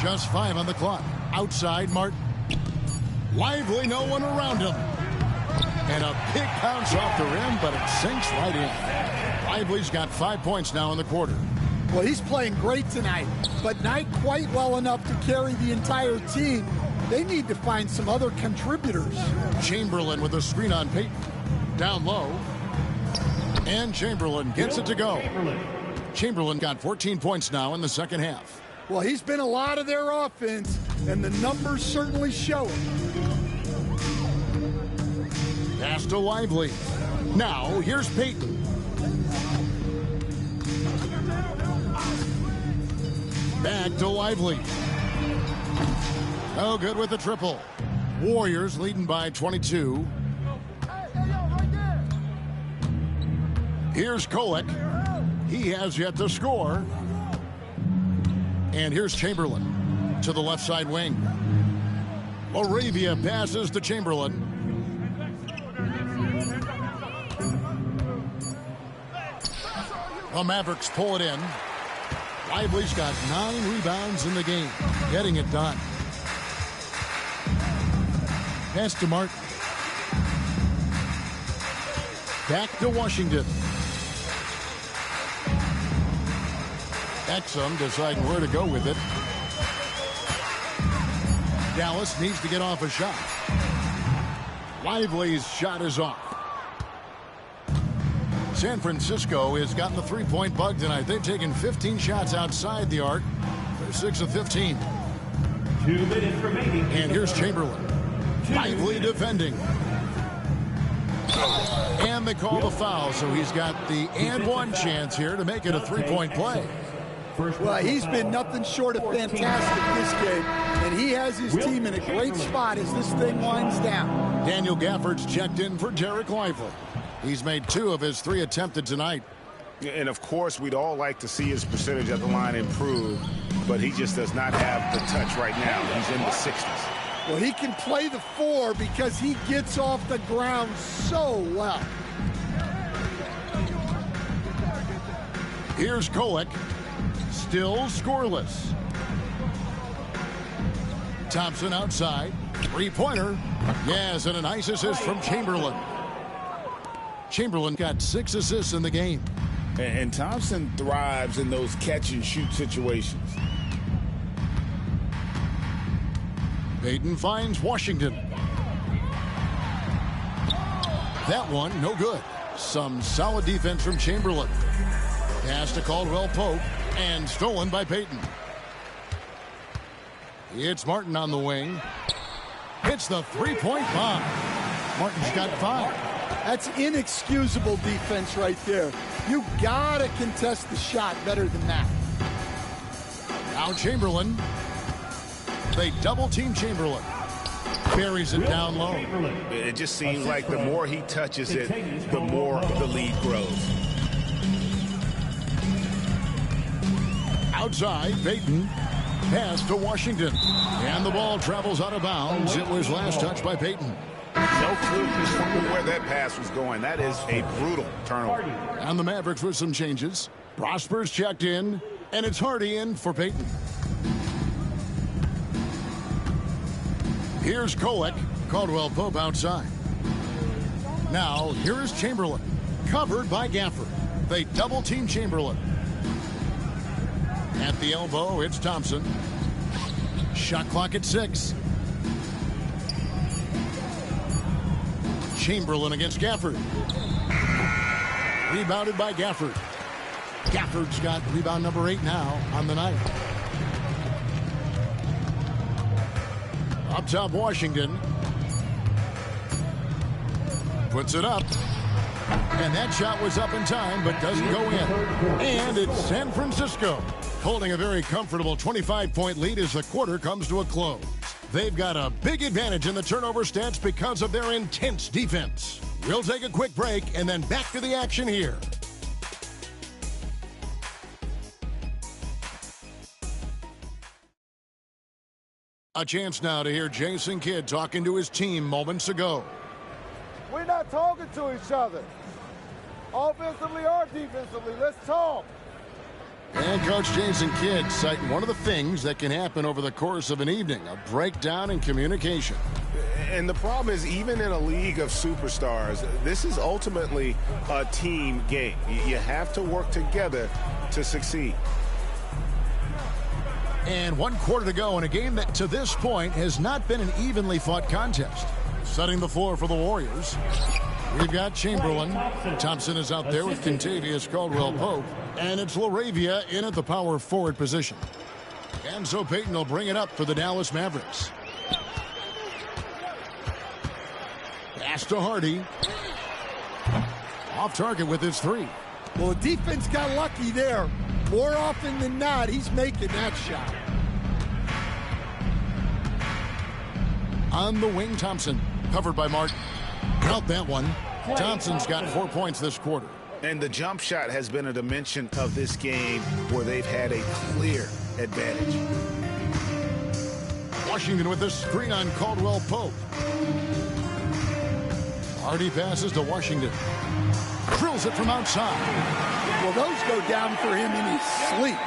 Just 5 on the clock. Outside, Martin. Lively, no one around him. And a big bounce off the rim, but it sinks right in. Lively's got 5 points now in the quarter. Well, he's playing great tonight, but not quite well enough to carry the entire team. They need to find some other contributors. Chamberlain with a screen on Payton. Down low. And Chamberlain gets it to go. Chamberlain got 14 points now in the second half. Well, he's been a lot of their offense, and the numbers certainly show it. Pass to Lively. Now, here's Payton. Back to Lively. Oh, good with the triple. Warriors leading by 22. Here's Kolek. He has yet to score. And here's Chamberlain to the left side wing. Arabia passes to Chamberlain. The Mavericks pull it in. Lively's got 9 rebounds in the game. Getting it done. Pass to Martin. Back to Washington. Exum deciding where to go with it. Dallas needs to get off a shot. Lively's shot is off. San Francisco has gotten the three-point bug tonight. They've taken 15 shots outside the arc. They're 6 of 15. 2 minutes remaining. And here's Chamberlain. Lively defending. And they call the foul, so he's got the and one chance here to make it a three-point play. Well, he's been nothing short of fantastic this game, and he has his team in a great spot as this thing winds down. Daniel Gafford's checked in for Derek Lively. He's made 2 of his 3 attempted tonight. And, of course, we'd all like to see his percentage at the line improve, but he just does not have the touch right now. He's in the 60s. Well, he can play the 4 because he gets off the ground so well. Here's Kolek. Still scoreless. Thompson outside. Three-pointer. Yes, and a nice assist from Chamberlain. Chamberlain got 6 assists in the game. And Thompson thrives in those catch-and-shoot situations. Payton finds Washington. That one, no good. Some solid defense from Chamberlain. Pass to Caldwell-Pope, and stolen by Payton. It's Martin on the wing. Hits the three-point bomb. Martin's got 5. That's inexcusable defense right there. You gotta contest the shot better than that. Now Chamberlain. They double-team Chamberlain. Buries it down low. It just seems like the more he touches it, the more the lead grows. Outside, Payton. Pass to Washington. And the ball travels out of bounds. It was last touched by Payton. No clue where that pass was going. That is a brutal turnover. And the Mavericks with some changes. Prosper's checked in, and it's Hardy in for Payton. Here's Kolek. Caldwell-Pope outside. Now, here is Chamberlain. Covered by Gafford. They double-team Chamberlain. At the elbow, it's Thompson. Shot clock at 6. Chamberlain against Gafford. Rebounded by Gafford. Gafford's got rebound number 8 now on the night. Up top, Washington. Puts it up. And that shot was up in time, but doesn't go in. And it's San Francisco holding a very comfortable 25-point lead as the quarter comes to a close. They've got a big advantage in the turnover stats because of their intense defense. We'll take a quick break and then back to the action here. A chance now to hear Jason Kidd talking to his team moments ago. We're not talking to each other. Offensively or defensively, let's talk. And Coach Jason Kidd citing one of the things that can happen over the course of an evening, a breakdown in communication. And the problem is, even in a league of superstars, this is ultimately a team game. You have to work together to succeed. And 1 quarter to go in a game that to this point has not been an evenly fought contest. Setting the floor for the Warriors. We've got Chamberlain. Thompson is out there with Contavious Caldwell-Pope. And it's LaRavia in at the power forward position. And so Payton will bring it up for the Dallas Mavericks. Pass to Hardy. Off target with his 3. Well, the defense got lucky there. More often than not, he's making that shot. On the wing, Thompson. Covered by Martin. Count that one. Thompson's got 4 points this quarter. And the jump shot has been a dimension of this game where they've had a clear advantage. Washington with the screen on Caldwell-Pope. Hardy passes to Washington. Drills it from outside. Well, those go down for him in his sleep.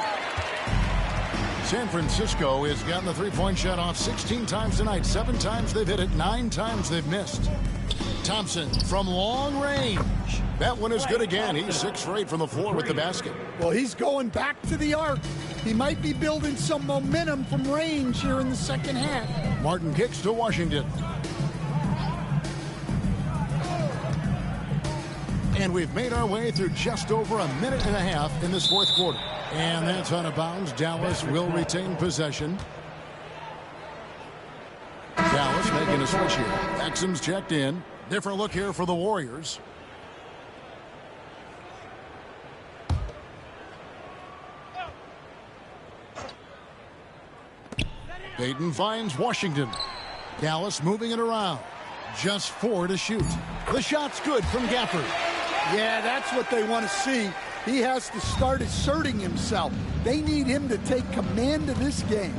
San Francisco has gotten the three-point shot off 16 times tonight. 7 times they've hit it, 9 times they've missed. Thompson from long range. That one is good again. He's 6 for 8 from the floor with the basket. Well, he's going back to the arc. He might be building some momentum from range here in the second half. Martin kicks to Washington. And we've made our way through just over a minute and a half in this fourth quarter. And that's out of bounds. Dallas will retain possession. Dallas making a switch here. Exum's checked in. Different look here for the Warriors. Payton finds Washington. Dallas moving it around. Just 4 to shoot. The shot's good from Gafford. Yeah, that's what they want to see. He has to start asserting himself. They need him to take command of this game.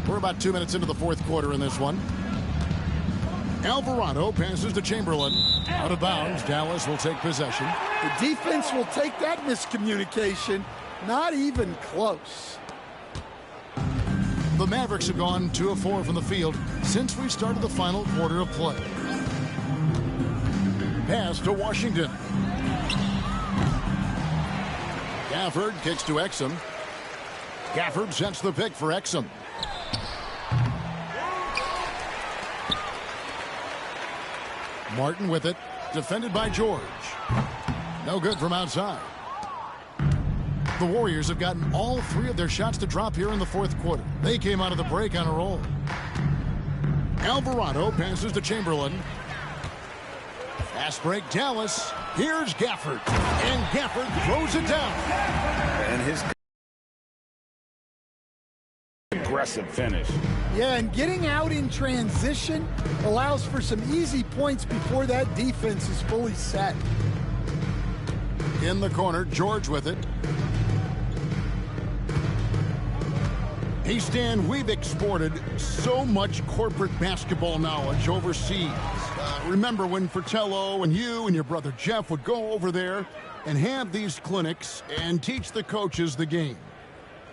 We're about 2 minutes into the fourth quarter in this one. Alvarado passes to Chamberlain. Out of bounds. Dallas will take possession. The defense will take that miscommunication. Not even close. The Mavericks have gone 2 of 4 from the field since we started the final quarter of play. Pass to Washington. Gafford kicks to Exum. Gafford sets the pick for Exum. Martin with it. Defended by George. No good from outside. The Warriors have gotten all 3 of their shots to drop here in the fourth quarter. They came out of the break on a roll. Alvarado passes to Chamberlain. Fast break, Dallas. Here's Gafford. And Gafford throws it down. And his aggressive finish. Yeah, and getting out in transition allows for some easy points before that defense is fully set. In the corner, George with it. Hey, Stan, we've exported so much corporate basketball knowledge overseas. Remember when Fratello and you and your brother Jeff would go over there and have these clinics and teach the coaches the game?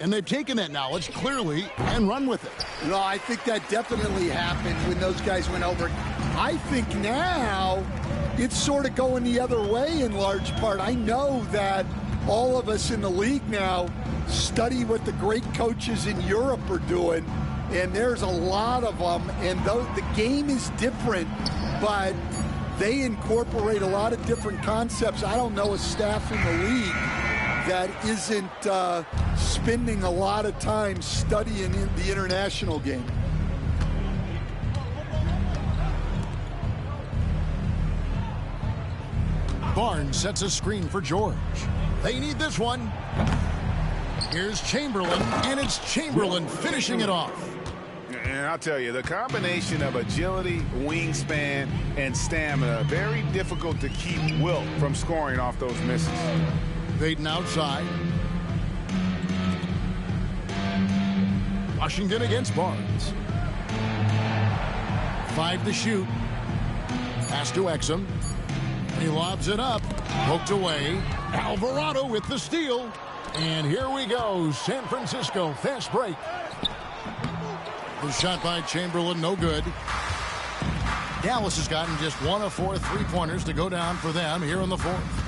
And they've taken that knowledge clearly and run with it. No, I think that definitely happened when those guys went over. I think now it's sort of going the other way in large part. I know that all of us in the league now study what the great coaches in Europe are doing, and there's a lot of them, and though the game is different, but they incorporate a lot of different concepts. I don't know a staff in the league that isn't spending a lot of time studying in the international game. Barnes sets a screen for George. They need this one. Here's Chamberlain, and it's Chamberlain finishing it off. And I'll tell you, the combination of agility, wingspan, and stamina, very difficult to keep Wilt from scoring off those misses. Baden outside. Washington against Barnes. 5 to shoot. Pass to Exum. He lobs it up. Poked away. Alvarado with the steal. And here we go. San Francisco fast break. The shot by Chamberlain, no good. Dallas has gotten just 1 of 4 3-pointers to go down for them here in the fourth.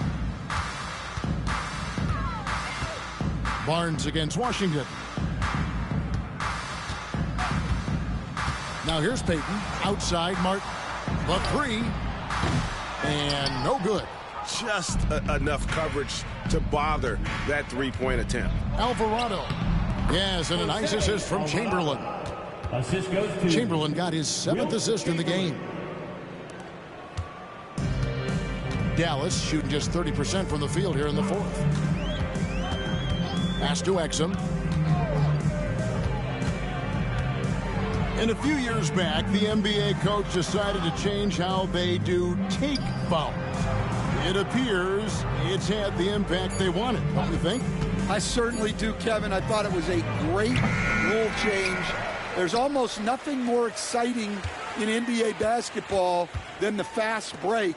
Barnes against Washington. Now here's Payton. Outside, Martin. The 3. And no good. Just enough coverage to bother that three-point attempt. Alvarado. Yes, and a nice assist from Chamberlain. Assist goes to Chamberlain got his 7th assist in the game. Dallas shooting just 30% from the field here in the fourth. Pass to Exum. And a few years back, the NBA coach decided to change how they do take fouls. It appears it's had the impact they wanted, don't you think? I certainly do, Kevin. I thought it was a great rule change. There's almost nothing more exciting in NBA basketball than the fast break.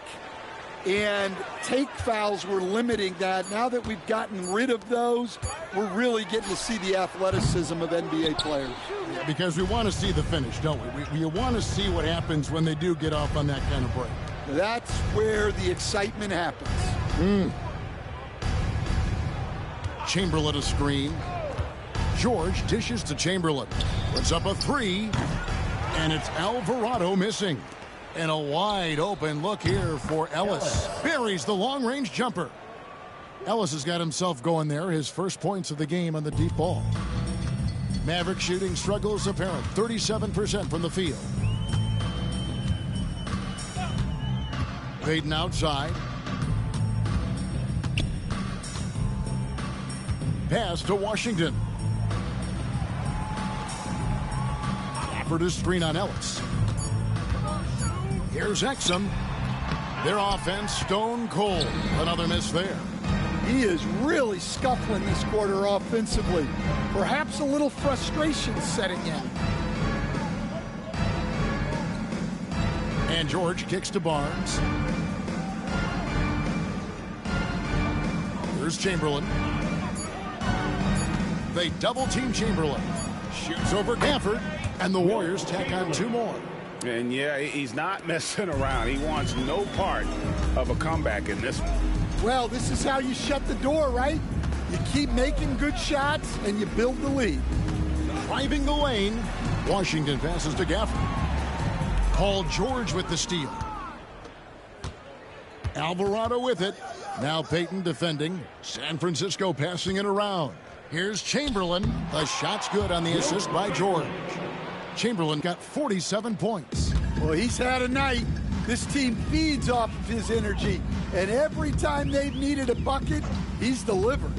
And take fouls were limiting that. Now that we've gotten rid of those, we're really getting to see the athleticism of NBA players. Yeah, because we want to see the finish, don't we? We want to see what happens when they do get off on that kind of break. That's where the excitement happens. Chamberlain a screen. George dishes to Chamberlain. Puts up a 3. And it's Alvarado missing. And a wide open look here for Ellis. Buries the long-range jumper. Ellis has got himself going there. His first points of the game on the deep ball. Mavericks shooting struggles apparent. 37% from the field. Baden outside. Pass to Washington. Stafford is screen on Ellis. Here's Exum. Their offense stone cold. Another miss there. He is really scuffling this quarter offensively. Perhaps a little frustration setting in. And George kicks to Barnes. Here's Chamberlain. They double-team Chamberlain. Shoots over Gafford. And the Warriors tack on 2 more. And yeah, he's not messing around. He wants no part of a comeback in this one. Well, this is how you shut the door, right? You keep making good shots and you build the lead. Driving the lane, Washington passes to Gafford. Paul George with the steal. Alvarado with it. Now Payton defending. San Francisco passing it around. Here's Chamberlain. The shot's good on the assist by George. Chamberlain got 47 points. Well, he's had a night. This team feeds off of his energy. And every time they've needed a bucket, he's delivered.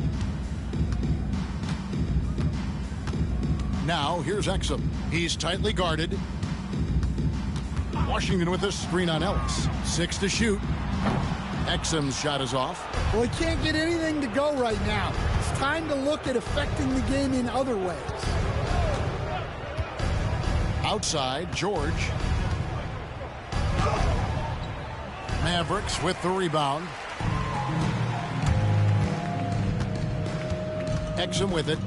Now, here's Exum. He's tightly guarded. Washington with a screen on Ellis. 6 to shoot. Exum's shot is off. Well, he can't get anything to go right now. It's time to look at affecting the game in other ways. Outside, George. Mavericks with the rebound. Exum with it.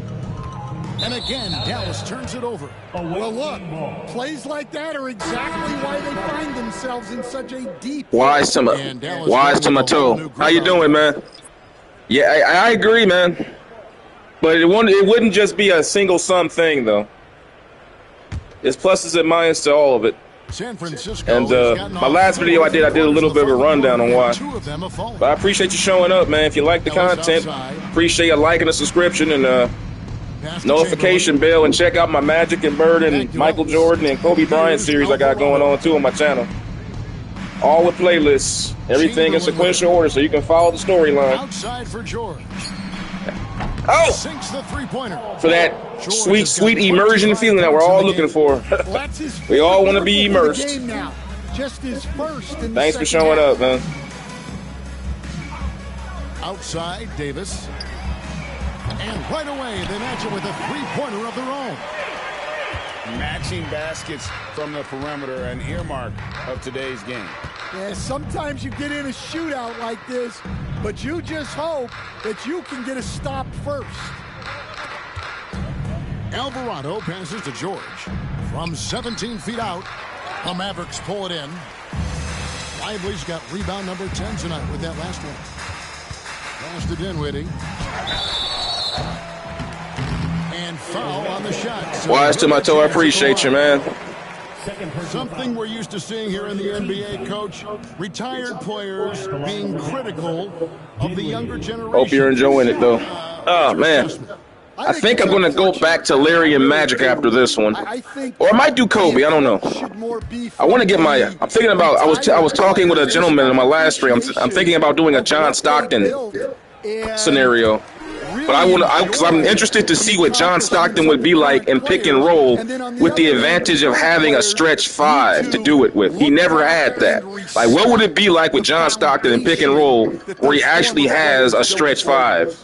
And again, Dallas turns it over. Well, look, plays like that are exactly why they find themselves in such a deep... Wise to my toe. How you doing, man? Yeah, I agree, man. But it wouldn't just be a single-sum thing, though. It's pluses and minuses to all of it. San Francisco and my last video I did a little bit of a rundown on why. But I appreciate you showing up, man. If you like the content, appreciate a like and a subscription and notification bell, and check out my Magic and Bird and Michael Jordan and Kobe Bryant series I got going on too on my channel. All with playlists, everything in sequential order, so you can follow the storyline. Outside for George. Oh! Sinks the three-pointer. For that sweet, sweet immersion feeling that we're all looking for. We all want to be immersed. Thanks for showing up, man. Outside, Davis. And right away, they match it with a three-pointer of their own. Matching baskets from the perimeter, an earmark of today's game. Yeah, sometimes you get in a shootout like this, but you just hope that you can get a stop first. Alvarado passes to George. From 17 feet out, the Mavericks pull it in. Lively's got rebound number 10 tonight with that last one. Pass to Dinwiddie. And foul on the shot. So Wise to my toe, I appreciate you, man. Something we're used to seeing here in the NBA, Coach. Retired players being critical of the younger generation. Hope you're enjoying it, though. Oh, man. I think I'm going to go back to Larry and Magic after this one. Or I might do Kobe. I don't know. I want to get my... I'm thinking about... I was talking with a gentleman in my last stream. I'm thinking about doing a John Stockton scenario. But because I'm interested to see what John Stockton would be like in pick and roll with the advantage of having a stretch five to do it with. He never had that. Like, what would it be like with John Stockton in pick and roll where he actually has a stretch five?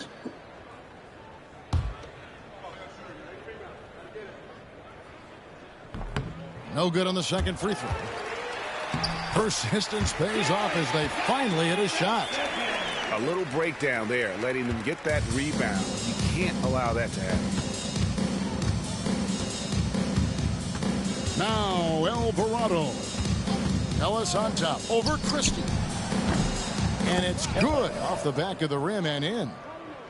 No good on the second free throw. Persistence pays off as they finally hit a shot. A little breakdown there, letting them get that rebound. You can't allow that to happen. Now Alvarado. Ellis on top over Christie. And it's good off the back of the rim and in.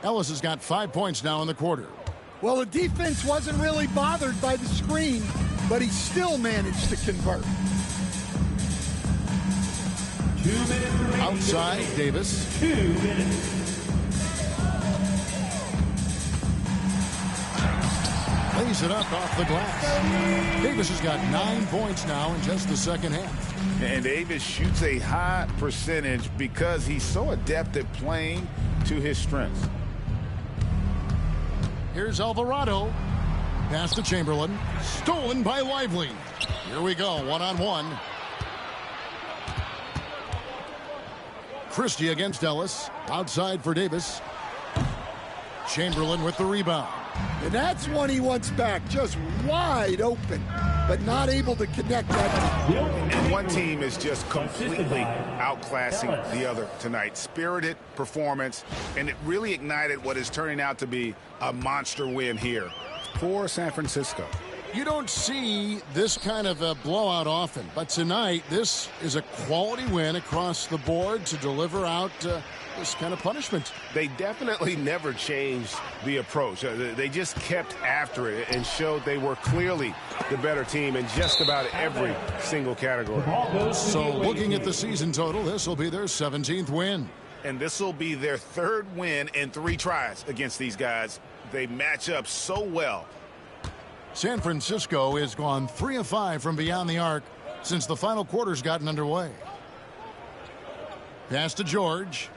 Ellis has got 5 points now in the quarter. Well, the defense wasn't really bothered by the screen, but he still managed to convert. 2 minutes remaining. Outside, Davis. 2 minutes. Lays it up off the glass. Davis has got 9 points now in just the second half. And Davis shoots a high percentage because he's so adept at playing to his strengths. Here's Alvarado. Pass to Chamberlain. Stolen by Lively. Here we go, one-on-one. Christie against Ellis. Outside for Davis. Chamberlain with the rebound. And that's one he wants back, just wide open, but not able to connect that. And one team is just completely outclassing the other tonight. Spirited performance, and it really ignited what is turning out to be a monster win here for San Francisco. You don't see this kind of a blowout often, but tonight this is a quality win across the board to deliver out this kind of punishment. They definitely never changed the approach. They just kept after it and showed they were clearly the better team in just about every single category. So looking at the season total, this will be their 17th win. And this will be their 3rd win in 3 tries against these guys. They match up so well. San Francisco has gone 3 of 5 from beyond the arc since the final quarter's gotten underway. Pass to George.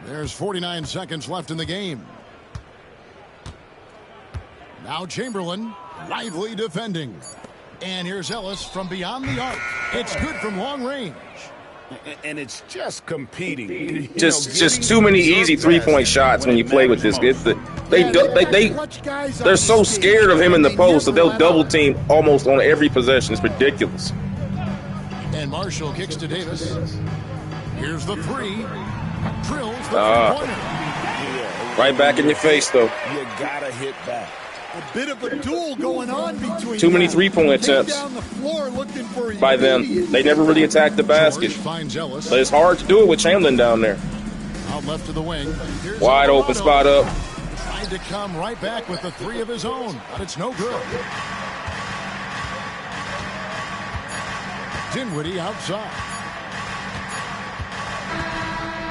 There's 49 seconds left in the game. Now Chamberlain, lively defending. And here's Ellis from beyond the arc. It's good from long range. And it's just competing. Just too many easy three-point shots when you play with this. They're so scared of him in the post that they'll double team almost on every possession. It's ridiculous. And Marshall kicks to Davis. Here's the 3. Drills the 3-pointer. Right back in your face, though. You gotta hit back. A bit of a duel going on between too many three-point attempts by them. They never really attacked the basket. But it's hard to do it with Chamberlain down there. Out left to the wing. Wide open spot up. Tried to come right back with the 3 of his own, but it's no good. Dinwiddie outside.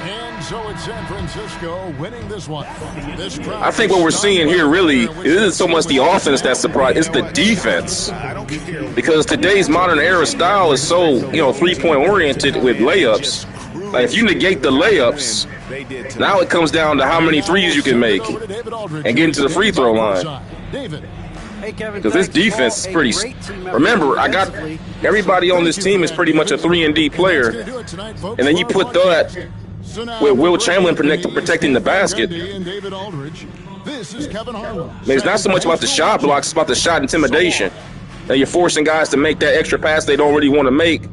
And so it's San Francisco winning this one. I think what we're seeing here really isn't so much the offense that's surprised, it's the defense. Because today's modern era style is so, three-point oriented with layups. Like if you negate the layups, now it comes down to how many threes you can make and get into the free throw line. Because this defense is pretty. Remember, I got everybody on this team is pretty much a 3-and-D player, and then you put that with Wilt Chamberlain protecting the basket. It's not so much about the shot blocks, it's about the shot intimidation. Now you're forcing guys to make that extra pass they don't really want to make.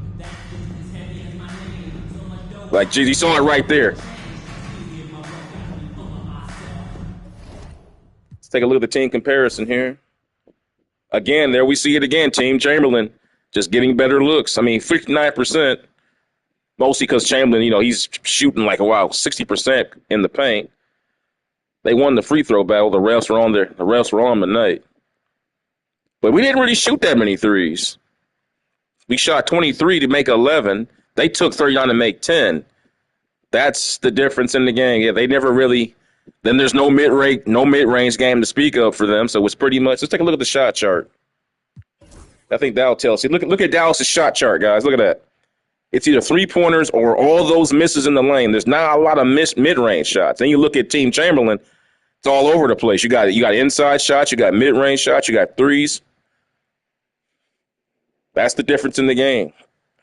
Like, geez, you saw it right there. Let's take a look at the team comparison here. Again, there we see it again. Team Chamberlain just getting better looks. I mean, 59%. Mostly because Chamberlain, he's shooting like 60% in the paint. They won the free throw battle. The refs were on there. The refs were on tonight. But we didn't really shoot that many threes. We shot 23 to make 11. They took 39 to make 10. That's the difference in the game. Yeah, they never really. Then there's no mid-range game to speak of for them. So it's pretty much. Let's take a look at the shot chart. I think that'll tell us. See, look at Dallas' shot chart, guys. Look at that. It's either three-pointers or all those misses in the lane. There's not a lot of mid-range shots. Then you look at Team Chamberlain, it's all over the place. You got inside shots, you got mid-range shots, you got threes. That's the difference in the game.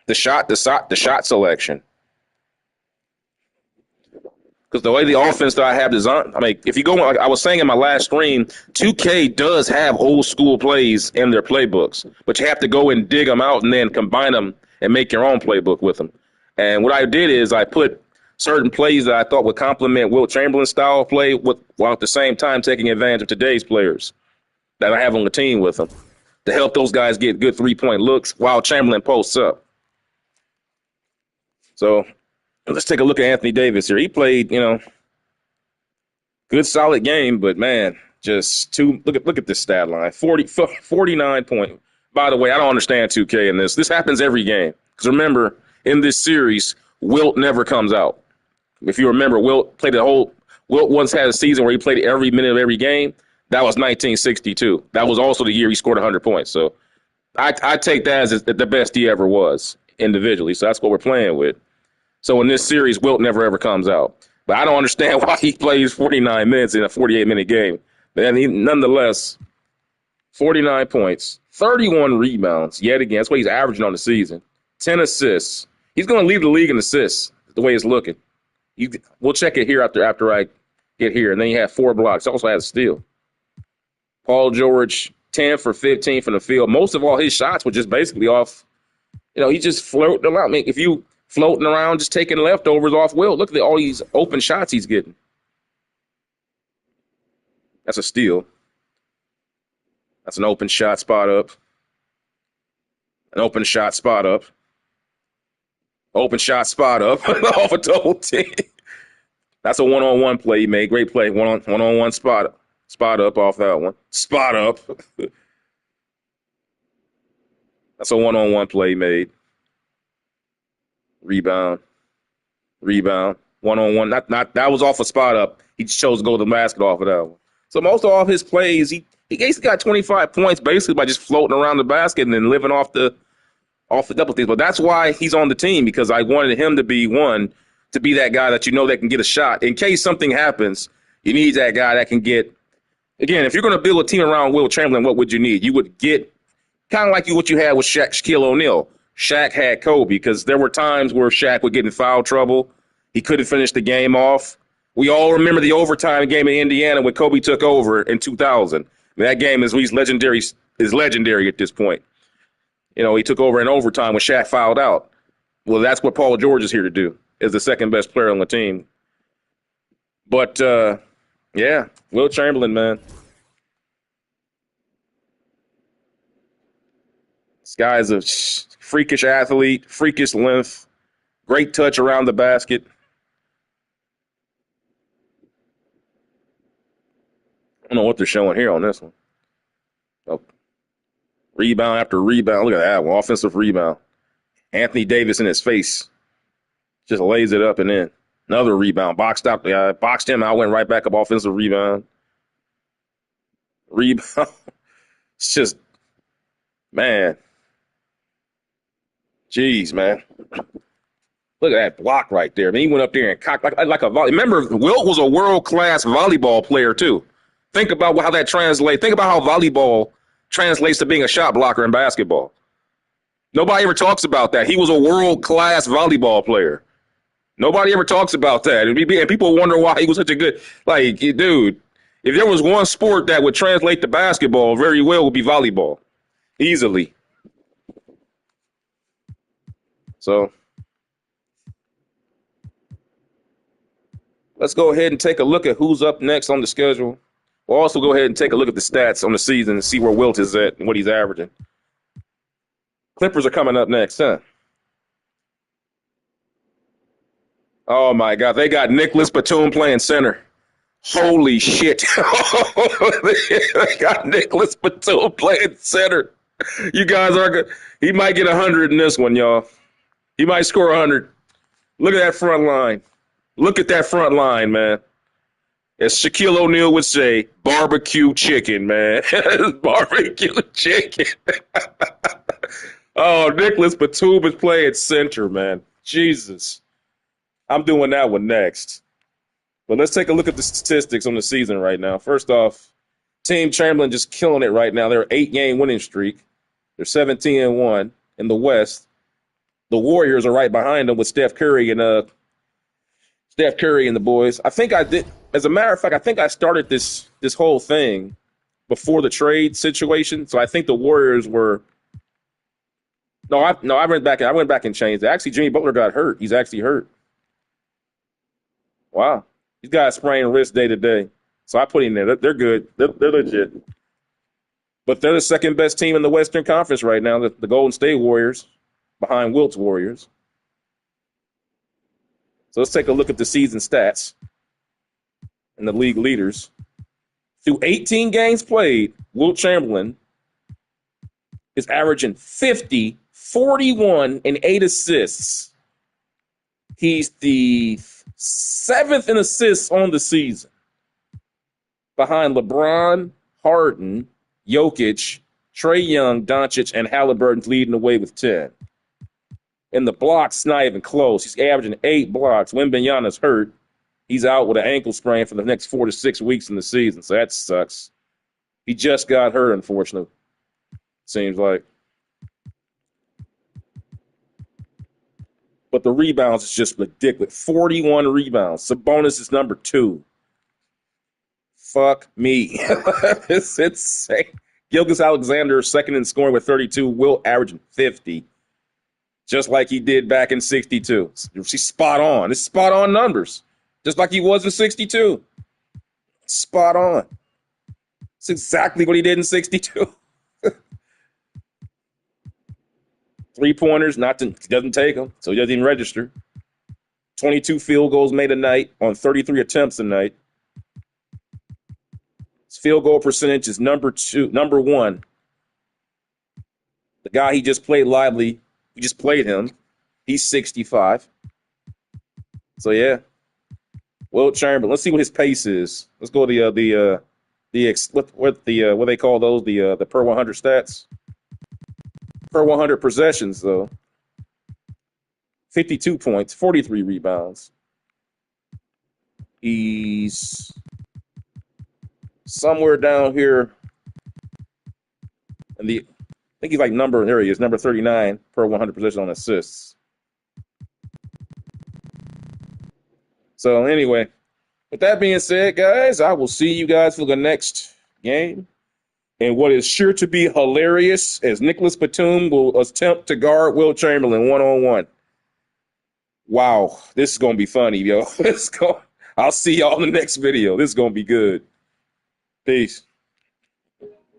The shot selection. Because the way the offense that I have designed, if you go, like I was saying in my last stream, 2K does have old school plays in their playbooks, but you have to go and dig them out and then combine them and make your own playbook with them. And what I did is I put certain plays that I thought would complement Wilt Chamberlain's style of play while at the same time taking advantage of today's players that I have on the team with them to help those guys get good three-point looks while Chamberlain posts up. So let's take a look at Anthony Davis here. He played, good solid game, but man, just look at this stat line. 49 points. By the way, I don't understand 2K in this. This happens every game. Because remember, in this series, Wilt never comes out. If you remember, Wilt once had a season where he played every minute of every game. That was 1962. That was also the year he scored 100 points. So I take that as the best he ever was individually. So that's what we're playing with. So in this series, Wilt never ever comes out. But I don't understand why he plays 49 minutes in a 48-minute game. But nonetheless, 49 points. 31 rebounds, yet again. That's what he's averaging on the season. 10 assists. He's going to lead the league in assists, the way it's looking. We'll check it here after I get here. And then he had 4 blocks. He also had a steal. Paul George, 10 for 15 from the field. Most of all his shots were just basically off. He just floated around. If you floating around just taking leftovers off Wilt, look at all these open shots he's getting. That's a steal. That's an open shot, spot up. An open shot, spot up. Open shot, spot up. Off a double team. That's a one-on-one play he made. Great play. One-on-one spot up off that one. Spot up. That's a one-on-one play he made. Rebound. One-on-one. Not that was off a spot up. He just chose to go to the basket off of that one. So most of all his plays, he basically got 25 points basically by just floating around the basket and then living off the double teams. But that's why he's on the team, because I wanted him to be that guy that that can get a shot. In case something happens, you need that guy that can get. Again, if you're going to build a team around Wilt Chamberlain, what would you need? You would get kind of like what you had with Shaquille O'Neal. Shaq had Kobe, because there were times where Shaq would get in foul trouble. He couldn't finish the game off. We all remember the overtime game in Indiana when Kobe took over in 2000. That game is legendary at this point. He took over in overtime when Shaq fouled out. Well, that's what Paul George is here to do, is the second best player on the team. But, Wilt Chamberlain, man. This guy is a freakish athlete, freakish length, great touch around the basket. I don't know what they're showing here on this one. Oh. Rebound after rebound. Look at that one. Offensive rebound. Anthony Davis in his face. Just lays it up and in. Another rebound. Boxed him out, went right back up. Offensive rebound. Rebound. It's just, man. Jeez, man. Look at that block right there. I mean, he went up there and cocked like a volley. Remember, Wilt was a world-class volleyball player, too. Think about how that translates. Think about how volleyball translates to being a shot blocker in basketball. Nobody ever talks about that. He was a world-class volleyball player. Nobody ever talks about that. And people wonder why he was such a good, dude, if there was one sport that would translate to basketball very well, it would be volleyball. Easily. So let's go ahead and take a look at who's up next on the schedule. We'll also go ahead and take a look at the stats on the season and see where Wilt is at and what he's averaging. Clippers are coming up next, huh? Oh, my God. They got Nicholas Batum playing center. Holy shit. They got Nicholas Batum playing center. You guys are good. He might get 100 in this one, y'all. He might score 100. Look at that front line. Look at that front line, man. As Shaquille O'Neal would say, barbecue chicken, man. Barbecue chicken. Oh, Nicholas Batum is playing center, man. Jesus. I'm doing that one next. But let's take a look at the statistics on the season right now. First off, Team Chamberlain just killing it right now. They're an 8-game winning streak. They're 17-1 in the West. The Warriors are right behind them with Steph Curry and the boys. I think I did. As a matter of fact, I think I started this whole thing before the trade situation. So I think the Warriors were. I went back and changed it. Actually, Jimmy Butler got hurt. He's actually hurt. Wow. He's got a sprained wrist day to day. So I put him there. They're good. They're legit. But they're the second best team in the Western Conference right now, the Golden State Warriors, behind Wilt's Warriors. So let's take a look at the season stats and the league leaders. Through 18 games played, Wilt Chamberlain is averaging 50, 41, and 8 assists. He's the 7th in assists on the season, behind LeBron, Harden, Jokic, Trae Young, Doncic, and Halliburton's leading the way with 10. In the blocks, it's not even close. He's averaging 8 blocks. Wembanyama's hurt. He's out with an ankle sprain for the next 4 to 6 weeks in the season, so that sucks. He just got hurt, unfortunately, seems like. But the rebounds is just ridiculous. 41 rebounds. Sabonis is number 2. Fuck me. It's insane. Gilgeous-Alexander second in scoring with 32. Wilt averaging 50. Just like he did back in 62. She's spot on. It's spot on numbers. Just like he was in 62. Spot on. It's exactly what he did in 62. 3-pointers, he doesn't take them, so he doesn't even register. 22 field goals made a night on 33 attempts a night. His field goal percentage is number 1. The guy he just played lively, we just played him. He's 65. So yeah, Wilt Chamberlain. Let's see what his pace is. Let's go to what they call those, the per 100 stats. Per 100 possessions though. 52 points, 43 rebounds. He's somewhere down here in I think he's like there he is, number 39 per 100 possessions on assists. So anyway, with that being said, guys, I will see you guys for the next game. And what is sure to be hilarious as Nicholas Batum will attempt to guard Wilt Chamberlain one-on-one. Wow, this is going to be funny, yo. I'll see y'all in the next video. This is going to be good. Peace.